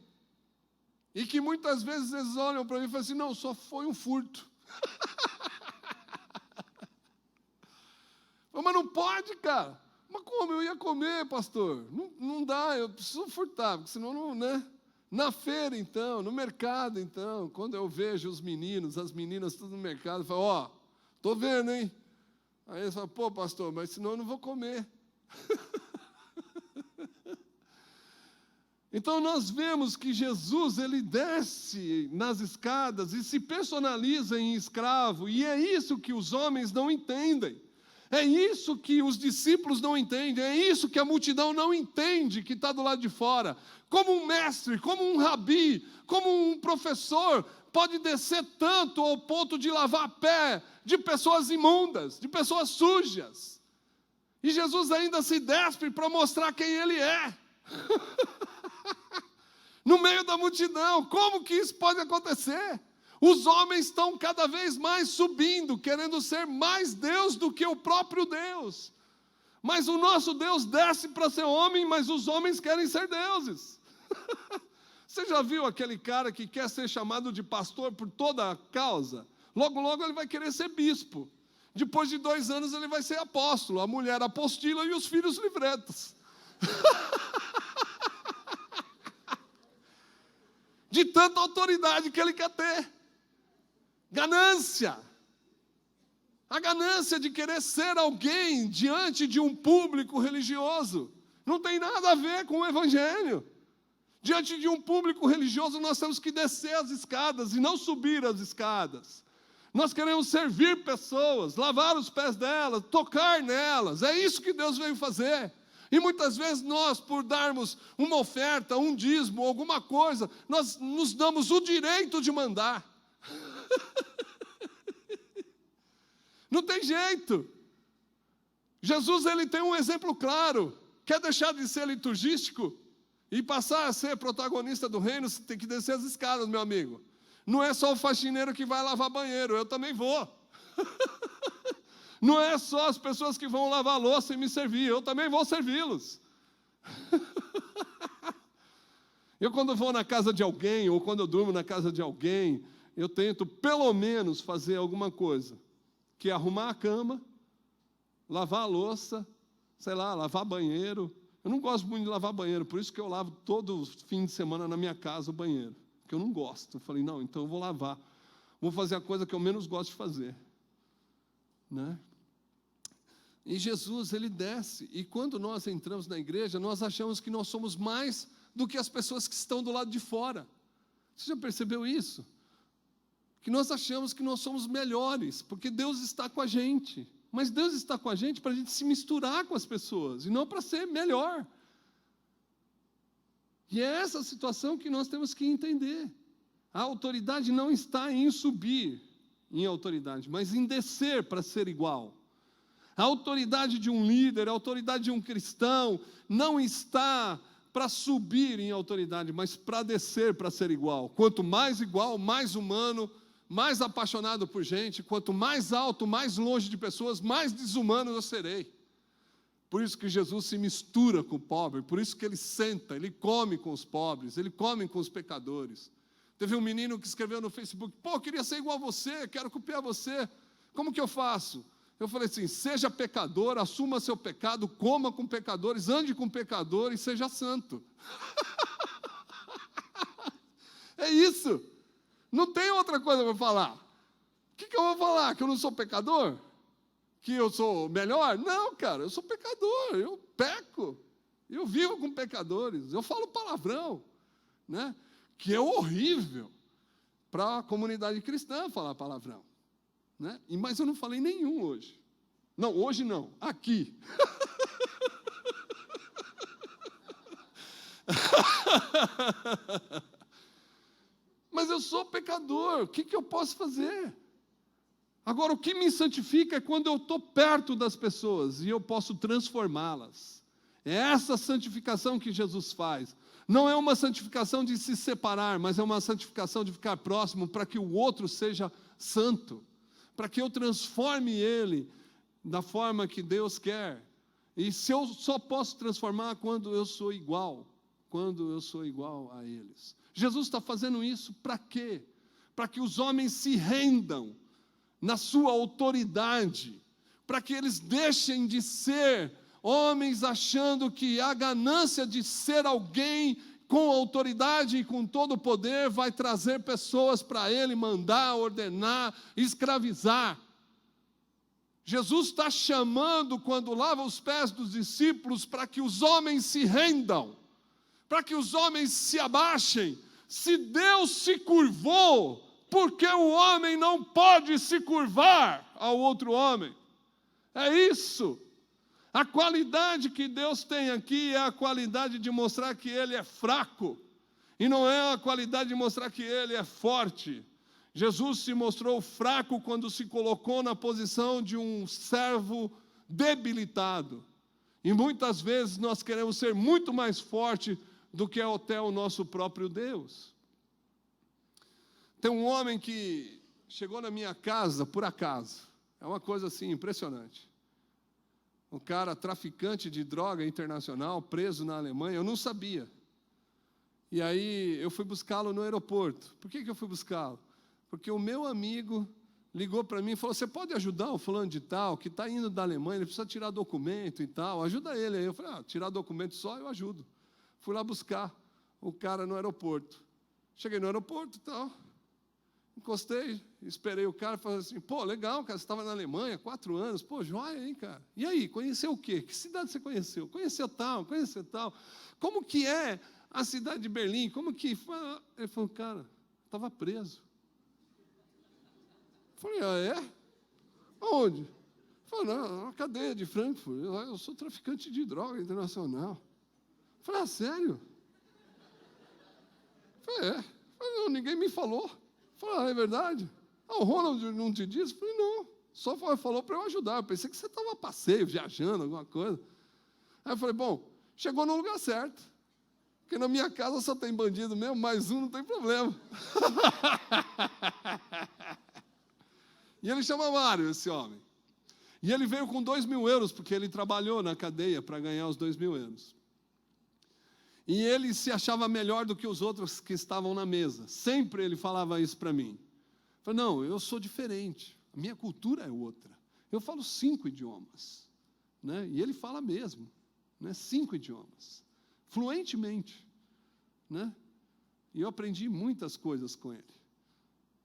E que muitas vezes eles olham para mim e falam assim, não, só foi um furto. Mas não pode, cara. Mas como eu ia comer, pastor? Não dá, eu preciso furtar, porque senão não, né? Na feira, então, no mercado, então, quando eu vejo os meninos, as meninas, tudo no mercado, eu falo, ó, tô vendo, hein? Aí eles falam, pô, pastor, mas senão eu não vou comer. Então nós vemos que Jesus, ele desce nas escadas e se personaliza em escravo, e é isso que os homens não entendem. É isso que os discípulos não entendem, é isso que a multidão não entende, que está do lado de fora. Como um mestre, como um rabi, como um professor, pode descer tanto ao ponto de lavar pé de pessoas imundas, de pessoas sujas. E Jesus ainda se despe para mostrar quem ele é. No meio da multidão, como que isso pode acontecer? Os homens estão cada vez mais subindo, querendo ser mais Deus do que o próprio Deus. Mas o nosso Deus desce para ser homem, mas os homens querem ser deuses. Você já viu aquele cara que quer ser chamado de pastor por toda a causa? Logo, logo ele vai querer ser bispo. Depois de 2 anos ele vai ser apóstolo, a mulher apostila e os filhos livretos. De tanta autoridade que ele quer ter. Ganância. A ganância de querer ser alguém diante de um público religioso. Não tem nada a ver com o evangelho. Diante de um público religioso nós temos que descer as escadas e não subir as escadas. Nós queremos servir pessoas, lavar os pés delas, tocar nelas. É isso que Deus veio fazer. E muitas vezes nós, por darmos uma oferta, um dízimo, alguma coisa, nós nos damos o direito de mandar. Não tem jeito. Jesus, ele tem um exemplo claro. Quer deixar de ser liturgístico e passar a ser protagonista do reino, você tem que descer as escadas, meu amigo. Não é só o faxineiro que vai lavar banheiro, eu também vou. Não é só as pessoas que vão lavar a louça e me servir, eu também vou servi-los. Eu, quando vou na casa de alguém, ou quando eu durmo na casa de alguém, eu tento pelo menos fazer alguma coisa, que é arrumar a cama, lavar a louça, sei lá, lavar banheiro. Eu não gosto muito de lavar banheiro, por isso que eu lavo todo fim de semana na minha casa o banheiro, porque eu não gosto. Eu falei, não, então eu vou lavar. Vou fazer a coisa que eu menos gosto de fazer. Né? E Jesus, ele desce, e quando nós entramos na igreja, nós achamos que nós somos mais do que as pessoas que estão do lado de fora. Você já percebeu isso? Que nós achamos que nós somos melhores, porque Deus está com a gente. Mas Deus está com a gente para a gente se misturar com as pessoas, e não para ser melhor. E é essa situação que nós temos que entender. A autoridade não está em subir em autoridade, mas em descer para ser igual. A autoridade de um líder, a autoridade de um cristão, não está para subir em autoridade, mas para descer para ser igual. Quanto mais igual, mais humano, mais apaixonado por gente, quanto mais alto, mais longe de pessoas, mais desumano eu serei. Por isso que Jesus se mistura com o pobre, por isso que ele senta, ele come com os pobres, ele come com os pecadores. Teve um menino que escreveu no Facebook, pô, queria ser igual a você, quero copiar você, como que eu faço? Eu falei assim, seja pecador, assuma seu pecado, coma com pecadores, ande com pecadores, seja santo. É isso. Não tem outra coisa para falar. O que eu vou falar? Que eu não sou pecador? Que eu sou melhor? Não, cara, eu sou pecador, eu peco. Eu vivo com pecadores, eu falo palavrão, né? Que é horrível para a comunidade cristã falar palavrão. Né? Mas eu não falei nenhum hoje. Não, hoje não, aqui. Mas eu sou pecador, o que eu posso fazer? Agora, o que me santifica é quando eu estou perto das pessoas e eu posso transformá-las. É essa santificação que Jesus faz. Não é uma santificação de se separar, mas é uma santificação de ficar próximo para que o outro seja santo, para que eu transforme ele da forma que Deus quer. E se eu só posso transformar quando eu sou igual a eles. Jesus está fazendo isso para quê? Para que os homens se rendam na sua autoridade, para que eles deixem de ser homens achando que a ganância de ser alguém com autoridade e com todo o poder vai trazer pessoas para ele mandar, ordenar, escravizar. Jesus está chamando, quando lava os pés dos discípulos, para que os homens se rendam, para que os homens se abaixem. Se Deus se curvou, por que o homem não pode se curvar ao outro homem? É isso. A qualidade que Deus tem aqui é a qualidade de mostrar que Ele é fraco, e não é a qualidade de mostrar que Ele é forte. Jesus se mostrou fraco quando se colocou na posição de um servo debilitado. E muitas vezes nós queremos ser muito mais forte do que até o nosso próprio Deus. Tem um homem que chegou na minha casa por acaso. É uma coisa assim impressionante. Um cara traficante de droga internacional, preso na Alemanha, eu não sabia. E aí eu fui buscá-lo no aeroporto. Por que eu fui buscá-lo? Porque o meu amigo ligou para mim e falou, você pode ajudar o fulano de tal, que está indo da Alemanha, ele precisa tirar documento e tal, ajuda ele aí. Eu falei, tirar documento só eu ajudo. Fui lá buscar o cara no aeroporto. Cheguei no aeroporto e tal, encostei, esperei o cara, falei assim, pô, legal, cara, você estava na Alemanha, 4 anos, pô, joia, hein, cara. E aí, conheceu o quê? Que cidade você conheceu? Conheceu tal. Como que é a cidade de Berlim? Como que... Ele falou, cara, estava preso. Eu falei, é? Onde? Falou, não, a cadeia de Frankfurt, eu sou traficante de droga internacional. Falei, sério? Falei, Falei, não, ninguém me falou. Falei, é verdade? O Ronald não te disse? Falei, não, só falou para eu ajudar. Eu pensei que você estava a passeio, viajando, alguma coisa. Aí eu falei, bom, chegou no lugar certo. Porque na minha casa só tem bandido mesmo, mais um não tem problema. E ele chama Mário, esse homem. E ele veio com 2.000 euros, porque ele trabalhou na cadeia para ganhar os 2.000 euros. E ele se achava melhor do que os outros que estavam na mesa. Sempre ele falava isso para mim. Eu falei, não, eu sou diferente. A minha cultura é outra. Eu falo 5 idiomas. Né? E ele fala mesmo. Né? 5 idiomas. Fluentemente. Né? E eu aprendi muitas coisas com ele.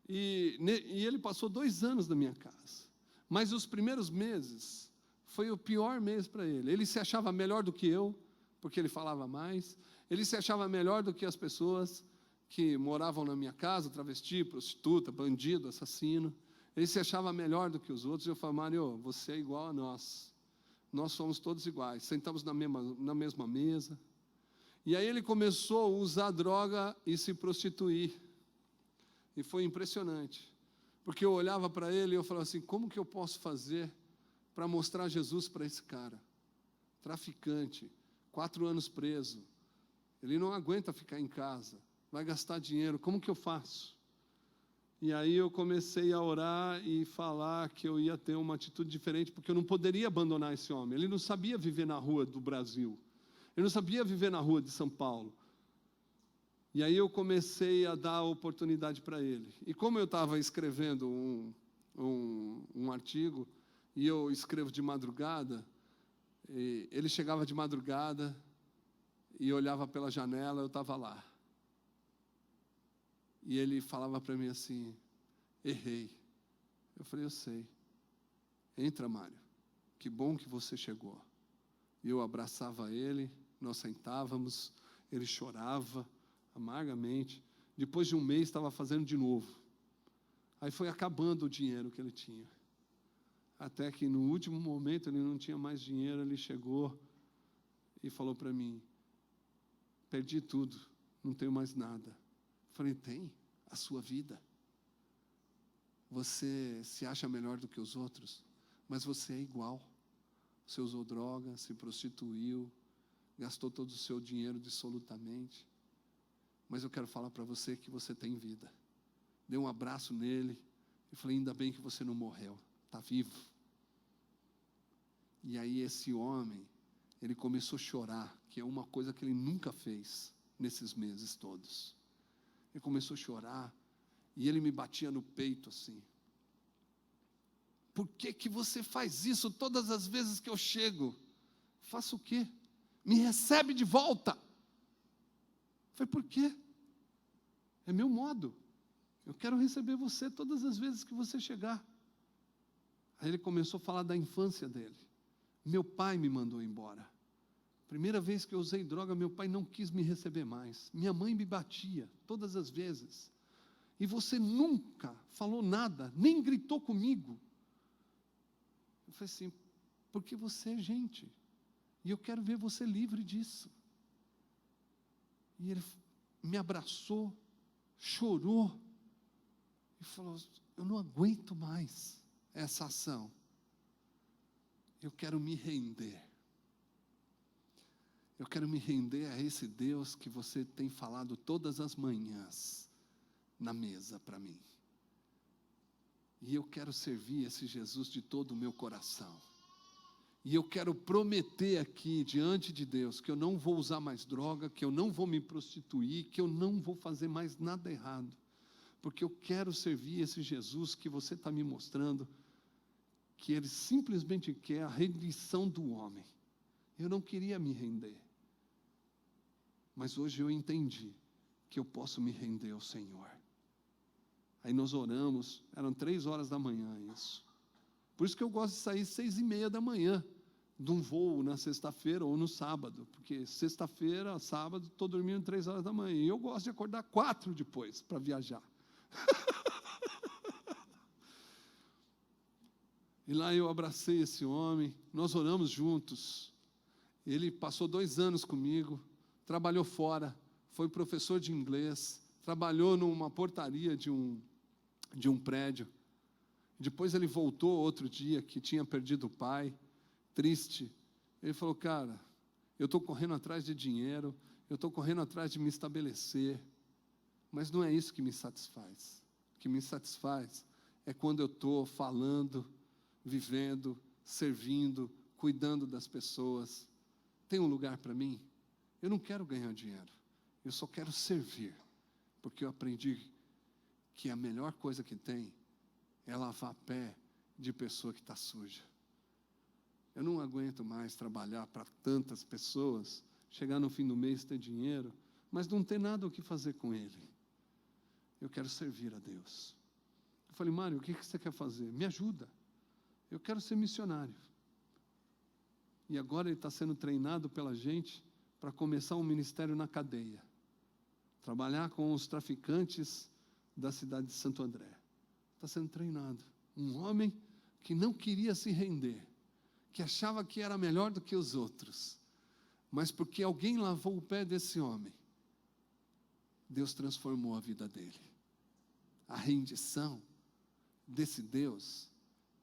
E ele passou 2 anos na minha casa. Mas os primeiros meses foi o pior mês para ele. Ele se achava melhor do que eu, porque ele falava mais. Ele se achava melhor do que as pessoas que moravam na minha casa, travesti, prostituta, bandido, assassino. Ele se achava melhor do que os outros. Eu falei, Mário, você é igual a nós. Nós somos todos iguais. Sentamos na mesma mesa. E aí ele começou a usar droga e se prostituir. E foi impressionante. Porque eu olhava para ele e eu falava assim, como que eu posso fazer para mostrar Jesus para esse cara? Traficante, 4 anos preso. Ele não aguenta ficar em casa, vai gastar dinheiro, como que eu faço? E aí eu comecei a orar e falar que eu ia ter uma atitude diferente, porque eu não poderia abandonar esse homem. Ele não sabia viver na rua do Brasil. Ele não sabia viver na rua de São Paulo. E aí eu comecei a dar oportunidade para ele. E como eu estava escrevendo um artigo, e eu escrevo de madrugada, ele chegava de madrugada e olhava pela janela, eu estava lá. E ele falava para mim assim, errei. Eu falei, eu sei. Entra, Mário. Que bom que você chegou. E eu abraçava ele, nós sentávamos, ele chorava amargamente. Depois de um mês, estava fazendo de novo. Aí foi acabando o dinheiro que ele tinha. Até que no último momento, ele não tinha mais dinheiro, ele chegou e falou para mim, perdi tudo, não tenho mais nada. Eu falei, tem a sua vida. Você se acha melhor do que os outros, mas você é igual. Você usou droga, se prostituiu, gastou todo o seu dinheiro dissolutamente. Mas eu quero falar para você que você tem vida. Dei um abraço nele e falei, ainda bem que você não morreu, está vivo. E aí esse homem, ele começou a chorar, que é uma coisa que ele nunca fez nesses meses todos. Ele começou a chorar e ele me batia no peito assim. Por que você faz isso todas as vezes que eu chego? Faço o quê? Me recebe de volta. Eu falei, por quê? É meu modo. Eu quero receber você todas as vezes que você chegar. Aí ele começou a falar da infância dele. Meu pai me mandou embora. Primeira vez que eu usei droga, meu pai não quis me receber mais. Minha mãe me batia todas as vezes. E você nunca falou nada, nem gritou comigo. Eu falei assim, porque você é gente. E eu quero ver você livre disso. E ele me abraçou, chorou. E falou, eu não aguento mais essa ação. Eu quero me render. Eu quero me render a esse Deus que você tem falado todas as manhãs na mesa para mim. E eu quero servir esse Jesus de todo o meu coração. E eu quero prometer aqui diante de Deus que eu não vou usar mais droga, que eu não vou me prostituir, que eu não vou fazer mais nada errado. Porque eu quero servir esse Jesus que você está me mostrando, que Ele simplesmente quer a rendição do homem. Eu não queria me render. Mas hoje eu entendi que eu posso me render ao Senhor. Aí nós oramos, eram 3 horas da manhã isso. Por isso que eu gosto de sair 6:30 da manhã, de um voo na sexta-feira ou no sábado. Porque sexta-feira, sábado, estou dormindo 3 horas da manhã. E eu gosto de acordar 4 depois, para viajar. E lá eu abracei esse homem, nós oramos juntos. Ele passou 2 anos comigo, trabalhou fora, foi professor de inglês, trabalhou numa portaria de um prédio. Depois ele voltou outro dia, que tinha perdido o pai, triste. Ele falou, cara, eu estou correndo atrás de dinheiro, eu estou correndo atrás de me estabelecer, mas não é isso que me satisfaz. O que me satisfaz é quando eu estou falando, vivendo, servindo, cuidando das pessoas. Tem um lugar para mim? Eu não quero ganhar dinheiro, eu só quero servir, porque eu aprendi que a melhor coisa que tem é lavar pé de pessoa que está suja. Eu não aguento mais trabalhar para tantas pessoas, chegar no fim do mês ter dinheiro, mas não ter nada o que fazer com ele. Eu quero servir a Deus. Eu falei, Mário, o que você quer fazer? Me ajuda. Eu quero ser missionário. E agora ele está sendo treinado pela gente para começar um ministério na cadeia. Trabalhar com os traficantes da cidade de Santo André. Está sendo treinado. Um homem que não queria se render, que achava que era melhor do que os outros, mas porque alguém lavou o pé desse homem, Deus transformou a vida dele. A rendição desse Deus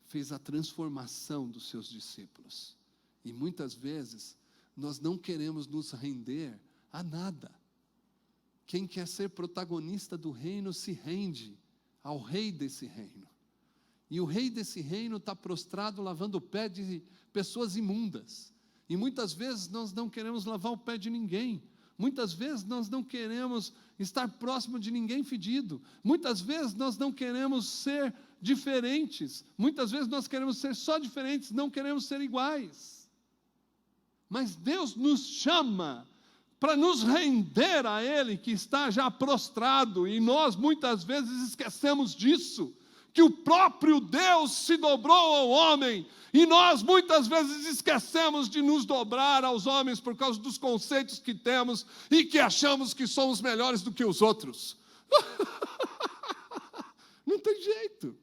fez a transformação dos seus discípulos. E muitas vezes nós não queremos nos render a nada. Quem quer ser protagonista do reino se rende ao rei desse reino. E o rei desse reino está prostrado lavando o pé de pessoas imundas. E muitas vezes nós não queremos lavar o pé de ninguém. Muitas vezes nós não queremos estar próximo de ninguém fedido. Muitas vezes nós não queremos ser diferentes. Muitas vezes nós queremos ser só diferentes, não queremos ser iguais. Mas Deus nos chama para nos render a Ele que está já prostrado. E nós muitas vezes esquecemos disso. Que o próprio Deus se dobrou ao homem, e nós muitas vezes esquecemos de nos dobrar aos homens por causa dos conceitos que temos e que achamos que somos melhores do que os outros. Não tem jeito.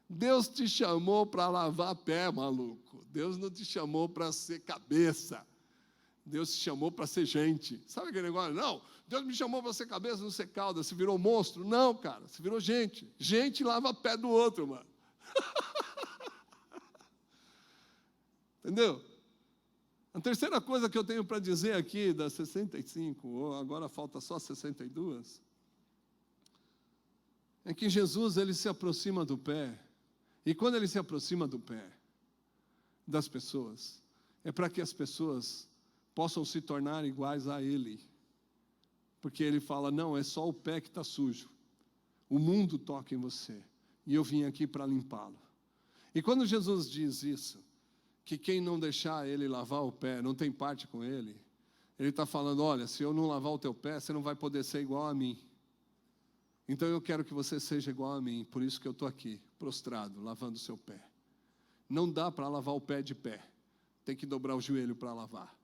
Deus te chamou para lavar pé, maluco. Deus não te chamou para ser cabeça. Deus te chamou para ser gente. Sabe aquele negócio? Não, Deus me chamou para ser cabeça, não ser cauda. Você virou monstro? Não, cara, você virou gente. Gente lava pé do outro, mano. Entendeu? A terceira coisa que eu tenho para dizer aqui, das 65, ou agora falta só 62, é que Jesus, ele se aproxima do pé. E quando ele se aproxima do pé das pessoas, é para que as pessoas possam se tornar iguais a ele. Porque ele fala, não, é só o pé que está sujo. O mundo toca em você. E eu vim aqui para limpá-lo. E quando Jesus diz isso, que quem não deixar ele lavar o pé não tem parte com ele, ele está falando, olha, se eu não lavar o teu pé, você não vai poder ser igual a mim. Então eu quero que você seja igual a mim, por isso que eu estou aqui, prostrado, lavando o seu pé. Não dá para lavar o pé de pé, tem que dobrar o joelho para lavar.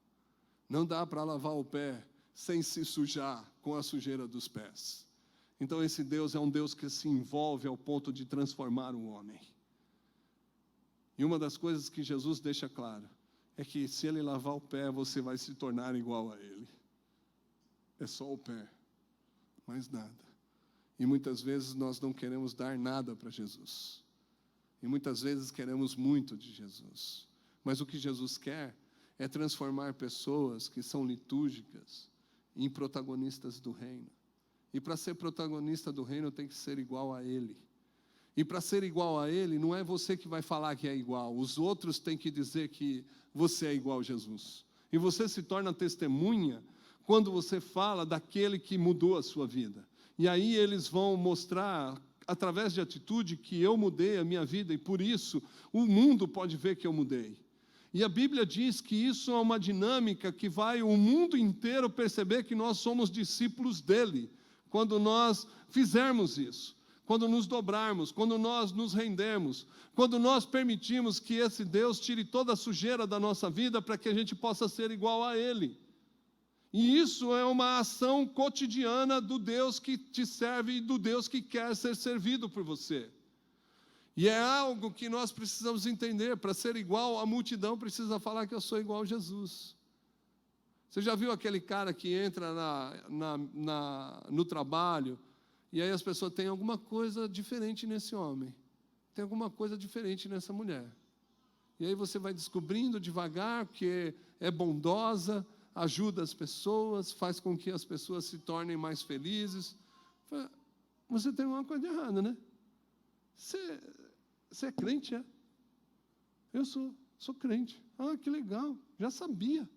Não dá para lavar o pé sem se sujar com a sujeira dos pés. Então esse Deus é um Deus que se envolve ao ponto de transformar o homem. E uma das coisas que Jesus deixa claro é que se ele lavar o pé, você vai se tornar igual a ele. É só o pé, mais nada. E muitas vezes nós não queremos dar nada para Jesus. E muitas vezes queremos muito de Jesus. Mas o que Jesus quer é transformar pessoas que são litúrgicas em protagonistas do reino. E para ser protagonista do reino tem que ser igual a Ele. E para ser igual a Ele, não é você que vai falar que é igual. Os outros têm que dizer que você é igual a Jesus. E você se torna testemunha quando você fala daquele que mudou a sua vida. E aí eles vão mostrar, através de atitude, que eu mudei a minha vida. E por isso, o mundo pode ver que eu mudei. E a Bíblia diz que isso é uma dinâmica que vai o mundo inteiro perceber que nós somos discípulos dele, quando nós fizermos isso, quando nos dobrarmos, quando nós nos rendermos, quando nós permitimos que esse Deus tire toda a sujeira da nossa vida para que a gente possa ser igual a Ele. E isso é uma ação cotidiana do Deus que te serve e do Deus que quer ser servido por você. E é algo que nós precisamos entender. Para ser igual, a multidão precisa falar que eu sou igual a Jesus. Você já viu aquele cara que entra no trabalho, e aí as pessoas têm alguma coisa diferente nesse homem, tem alguma coisa diferente nessa mulher. E aí você vai descobrindo devagar que é bondosa, ajuda as pessoas, faz com que as pessoas se tornem mais felizes. Você tem uma coisa errada, né? Você é crente, é? Eu sou crente. Ah, que legal, já sabia.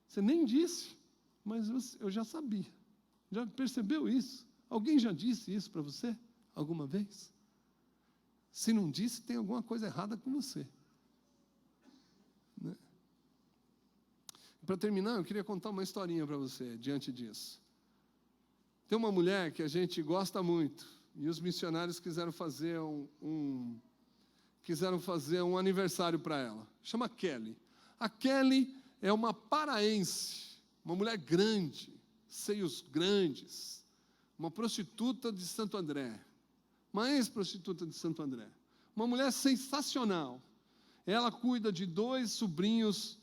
Você nem disse, mas eu já sabia. Já percebeu isso? Alguém já disse isso para você alguma vez? Se não disse, tem alguma coisa errada com você. Né? Para terminar, eu queria contar uma historinha para você, diante disso. Tem uma mulher que a gente gosta muito, e os missionários quiseram fazer um aniversário para ela. Chama Kelly. A Kelly é uma paraense, uma mulher grande, seios grandes, uma prostituta de Santo André, uma ex-prostituta de Santo André, uma mulher sensacional. Ela cuida de 2 sobrinhos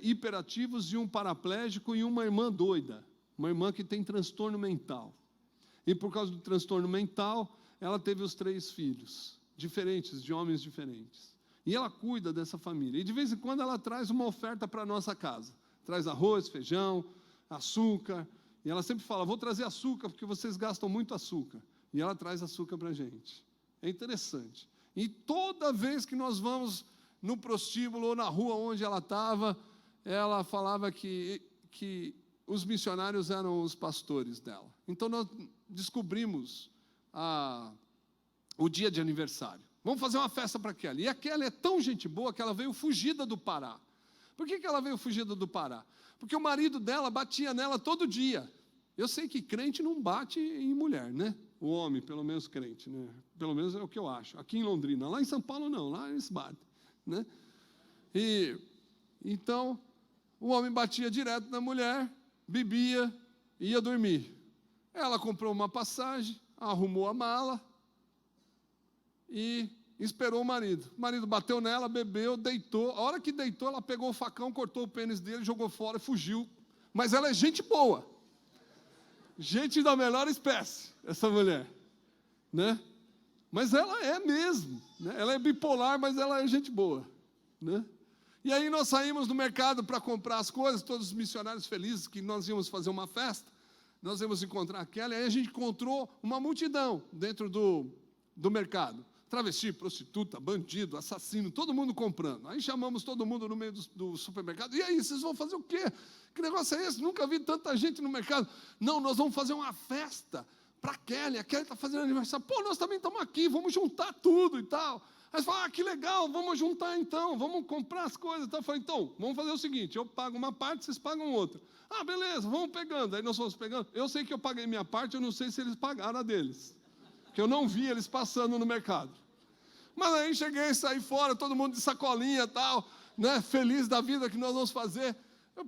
hiperativos e um paraplégico e uma irmã doida, uma irmã que tem transtorno mental. E por causa do transtorno mental, ela teve os 3 filhos, diferentes, de homens diferentes. E ela cuida dessa família. E de vez em quando ela traz uma oferta para a nossa casa. Traz arroz, feijão, açúcar. E ela sempre fala, vou trazer açúcar, porque vocês gastam muito açúcar. E ela traz açúcar para a gente. É interessante. E toda vez que nós vamos no prostíbulo ou na rua onde ela estava, ela falava que os missionários eram os pastores dela. Então nós descobrimos o dia de aniversário. Vamos fazer uma festa para a Kelly. E a Kelly é tão gente boa que ela veio fugida do Pará. Por que ela veio fugida do Pará? Porque o marido dela batia nela todo dia. Eu sei que crente não bate em mulher, né? O homem, pelo menos crente, né? Pelo menos é o que eu acho. Aqui em Londrina, lá em São Paulo não, lá eles batem, né? E então o homem batia direto na mulher, bebia, ia dormir. Ela comprou uma passagem, arrumou a mala e esperou o marido. O marido bateu nela, bebeu, deitou. A hora que deitou, ela pegou o facão, cortou o pênis dele, jogou fora e fugiu. Mas ela é gente boa. Gente da melhor espécie, essa mulher. Né? Mas ela é mesmo. Né? Ela é bipolar, mas ela é gente boa. Né? E aí nós saímos no mercado para comprar as coisas, todos os missionários felizes que nós íamos fazer uma festa. Nós íamos encontrar aquela, e aí a gente encontrou uma multidão dentro do mercado. Travesti, prostituta, bandido, assassino, todo mundo comprando. Aí chamamos todo mundo no meio do supermercado. E aí, vocês vão fazer o quê? Que negócio é esse? Nunca vi tanta gente no mercado. Não, nós vamos fazer uma festa para a Kelly. A Kelly está fazendo aniversário. Pô, nós também estamos aqui, vamos juntar tudo e tal. Aí você fala, que legal, vamos juntar então, vamos comprar as coisas. Então, eu falei, então, vamos fazer o seguinte, eu pago uma parte, vocês pagam outra. Ah, beleza, vamos pegando. Aí nós fomos pegando. Eu sei que eu paguei minha parte, eu não sei se eles pagaram a deles. Porque eu não vi eles passando no mercado. Mas aí cheguei, saí fora, todo mundo de sacolinha e tal, né, feliz da vida que nós vamos fazer.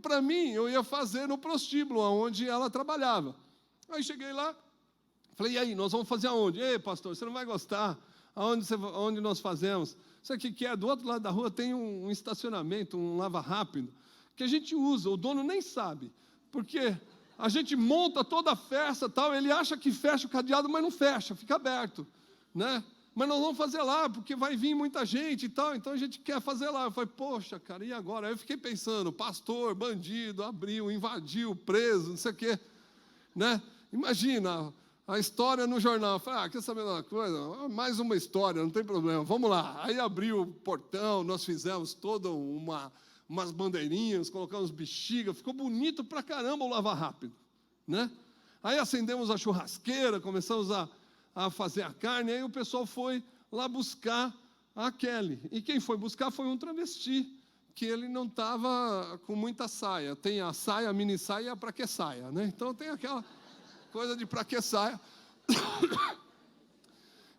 Para mim, eu ia fazer no prostíbulo, onde ela trabalhava. Aí cheguei lá, falei, e aí, nós vamos fazer aonde? Ei, pastor, você não vai gostar. Onde nós fazemos? Isso aqui que é do outro lado da rua, tem um estacionamento, um lava rápido, que a gente usa, o dono nem sabe, porque a gente monta toda a festa, tal, ele acha que fecha o cadeado, mas não fecha, fica aberto, né? Mas nós vamos fazer lá, porque vai vir muita gente e tal, então a gente quer fazer lá. Eu falei, poxa, cara, e agora? Aí eu fiquei pensando, pastor, bandido, abriu, invadiu, preso, não sei o quê, né? Imagina a história no jornal. Eu falei, quer saber uma coisa? Mais uma história, não tem problema, vamos lá. Aí abriu o portão, nós fizemos toda umas bandeirinhas, colocamos bexiga, ficou bonito pra caramba o Lava Rápido, né? Aí acendemos a churrasqueira, começamos a fazer a carne, aí o pessoal foi lá buscar a Kelly. E quem foi buscar foi um travesti, que ele não estava com muita saia. Tem a saia, a mini saia e a pra que saia, né? Então tem aquela coisa de pra que saia.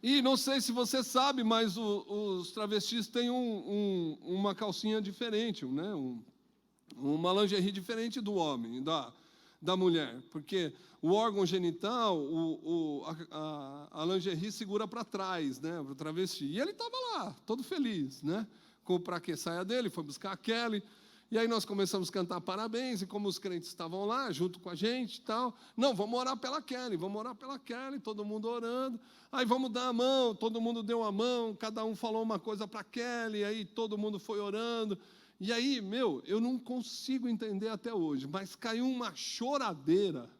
E não sei se você sabe, mas os travestis têm uma calcinha diferente, né? Uma lingerie diferente do homem. da mulher, porque o órgão genital, a lingerie segura para trás, né, para o travesti. E ele estava lá, todo feliz, né, comprar a saia dele, foi buscar a Kelly. E aí nós começamos a cantar parabéns, e como os crentes estavam lá, junto com a gente e tal, não, vamos orar pela Kelly, todo mundo orando, aí vamos dar a mão, todo mundo deu a mão, cada um falou uma coisa para a Kelly, aí todo mundo foi orando, e aí, eu não consigo entender até hoje, mas caiu uma choradeira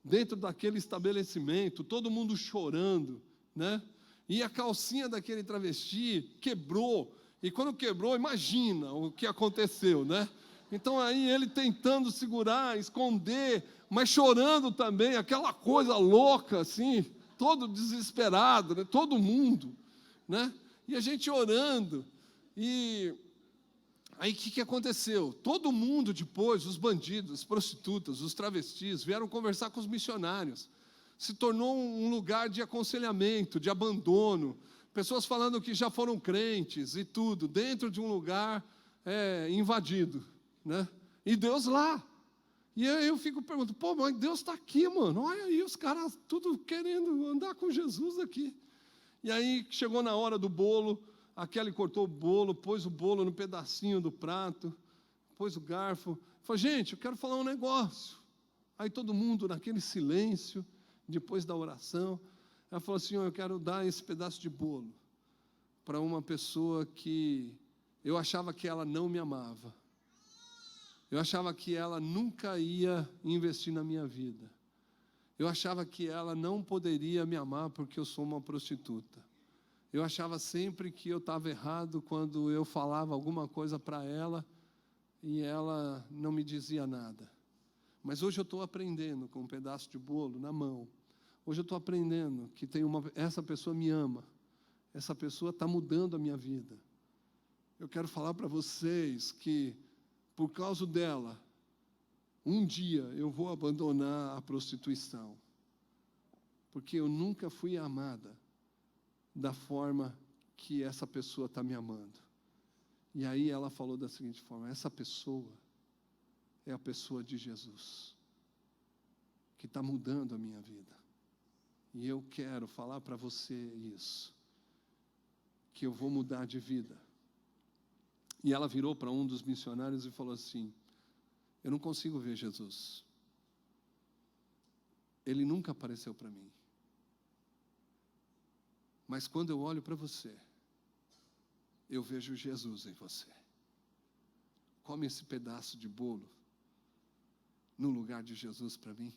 dentro daquele estabelecimento, todo mundo chorando, né? E a calcinha daquele travesti quebrou, e quando quebrou, imagina o que aconteceu, né? Então aí ele tentando segurar, esconder, mas chorando também, aquela coisa louca assim, todo desesperado, né? Todo mundo, né? E a gente orando, e aí o que aconteceu? Todo mundo depois, os bandidos, as prostitutas, os travestis, vieram conversar com os missionários. Se tornou um lugar de aconselhamento, de abandono, pessoas falando que já foram crentes e tudo, dentro de um lugar invadido, né? E Deus lá. E eu fico perguntando, pô, mas Deus está aqui, mano, olha aí os caras tudo querendo andar com Jesus aqui. E aí chegou na hora do bolo, a Kelly cortou o bolo, pôs o bolo no pedacinho do prato, pôs o garfo, falou, gente, eu quero falar um negócio. Aí todo mundo naquele silêncio, depois da oração, ela falou assim, eu quero dar esse pedaço de bolo para uma pessoa que eu achava que ela não me amava. Eu achava que ela nunca ia investir na minha vida. Eu achava que ela não poderia me amar porque eu sou uma prostituta. Eu achava sempre que eu estava errado quando eu falava alguma coisa para ela e ela não me dizia nada. Mas hoje eu estou aprendendo com um pedaço de bolo na mão. Hoje eu estou aprendendo que essa pessoa me ama. Essa pessoa está mudando a minha vida. Eu quero falar para vocês que, por causa dela, um dia eu vou abandonar a prostituição. Porque eu nunca fui amada da forma que essa pessoa está me amando. E aí ela falou da seguinte forma, essa pessoa é a pessoa de Jesus, que está mudando a minha vida. E eu quero falar para você isso, que eu vou mudar de vida. E ela virou para um dos missionários e falou assim, eu não consigo ver Jesus. Ele nunca apareceu para mim. Mas quando eu olho para você, eu vejo Jesus em você. Come esse pedaço de bolo no lugar de Jesus para mim.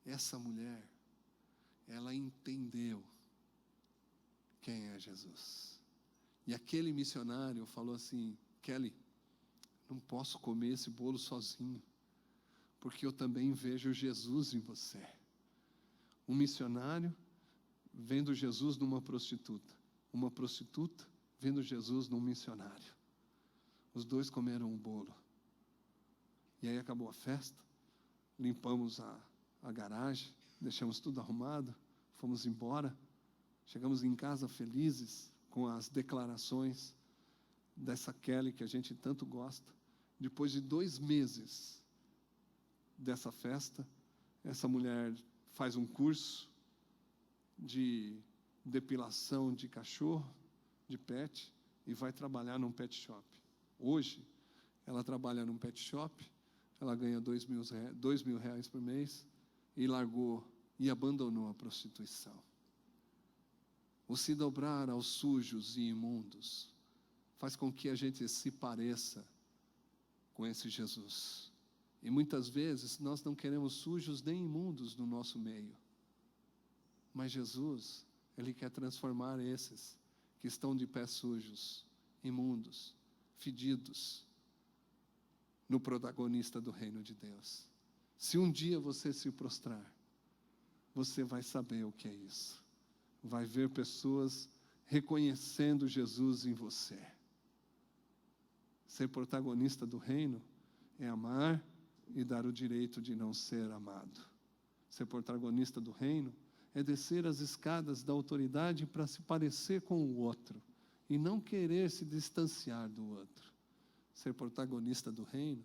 Essa mulher, ela entendeu quem é Jesus. E aquele missionário falou assim, Kelly, não posso comer esse bolo sozinho, porque eu também vejo Jesus em você. Um missionário vendo Jesus numa prostituta, uma prostituta vendo Jesus num missionário. Os dois comeram um bolo. E aí acabou a festa, limpamos a garagem, deixamos tudo arrumado, fomos embora, chegamos em casa felizes com as declarações dessa Kelly que a gente tanto gosta. Depois de 2 meses dessa festa, essa mulher faz um curso de depilação de cachorro, de pet, e vai trabalhar num pet shop. Hoje, ela trabalha num pet shop, ela ganha R$2.000 por mês, e largou e abandonou a prostituição. O se dobrar aos sujos e imundos faz com que a gente se pareça com esse Jesus. E muitas vezes nós não queremos sujos nem imundos no nosso meio. Mas Jesus, Ele quer transformar esses que estão de pés sujos, imundos, fedidos, no protagonista do reino de Deus. Se um dia você se prostrar, você vai saber o que é isso. Vai ver pessoas reconhecendo Jesus em você. Ser protagonista do reino é amar e dar o direito de não ser amado. Ser protagonista do reino é descer as escadas da autoridade para se parecer com o outro e não querer se distanciar do outro. Ser protagonista do reino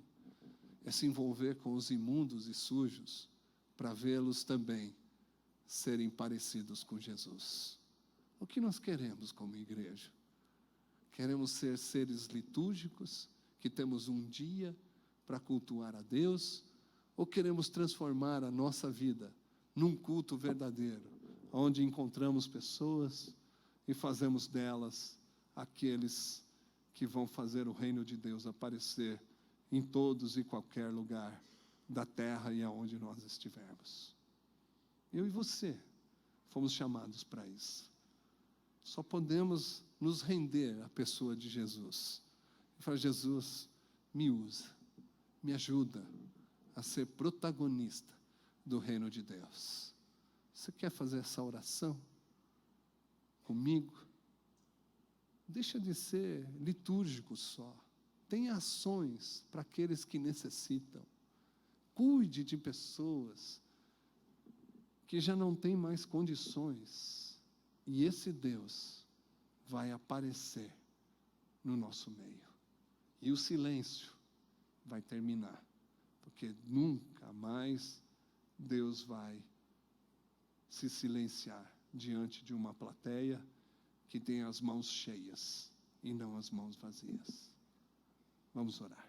é se envolver com os imundos e sujos para vê-los também serem parecidos com Jesus. O que nós queremos como igreja? Queremos ser seres litúrgicos, que temos um dia para cultuar a Deus, ou queremos transformar a nossa vida num culto verdadeiro, onde encontramos pessoas e fazemos delas aqueles que vão fazer o reino de Deus aparecer em todos e qualquer lugar da terra e aonde nós estivermos. Eu e você fomos chamados para isso. Só podemos nos render à pessoa de Jesus. E falar: Jesus, me usa, me ajuda a ser protagonista do reino de Deus. Você quer fazer essa oração comigo? Deixa de ser litúrgico só. Tenha ações para aqueles que necessitam. Cuide de pessoas que já não têm mais condições. E esse Deus vai aparecer no nosso meio. E o silêncio vai terminar. Porque nunca mais Deus vai se silenciar diante de uma plateia que tem as mãos cheias e não as mãos vazias. Vamos orar.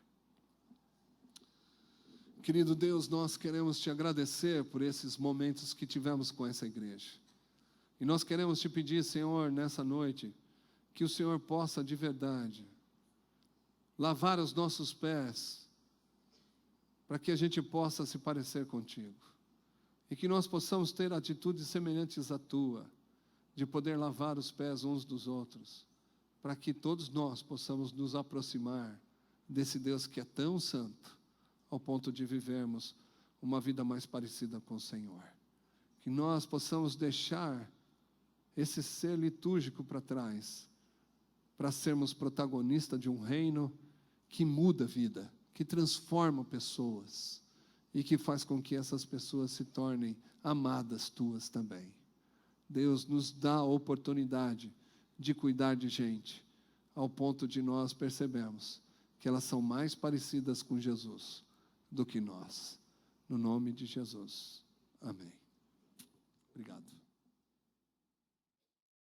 Querido Deus, nós queremos te agradecer por esses momentos que tivemos com essa igreja. E nós queremos te pedir, Senhor, nessa noite, que o Senhor possa de verdade lavar os nossos pés, para que a gente possa se parecer contigo. E que nós possamos ter atitudes semelhantes à tua, de poder lavar os pés uns dos outros, para que todos nós possamos nos aproximar desse Deus que é tão santo, ao ponto de vivermos uma vida mais parecida com o Senhor. Que nós possamos deixar esse ser litúrgico para trás, para sermos protagonistas de um reino que muda a vida, que transforma pessoas e que faz com que essas pessoas se tornem amadas tuas também. Deus nos dá a oportunidade de cuidar de gente, ao ponto de nós percebermos que elas são mais parecidas com Jesus do que nós. No nome de Jesus. Amém. Obrigado.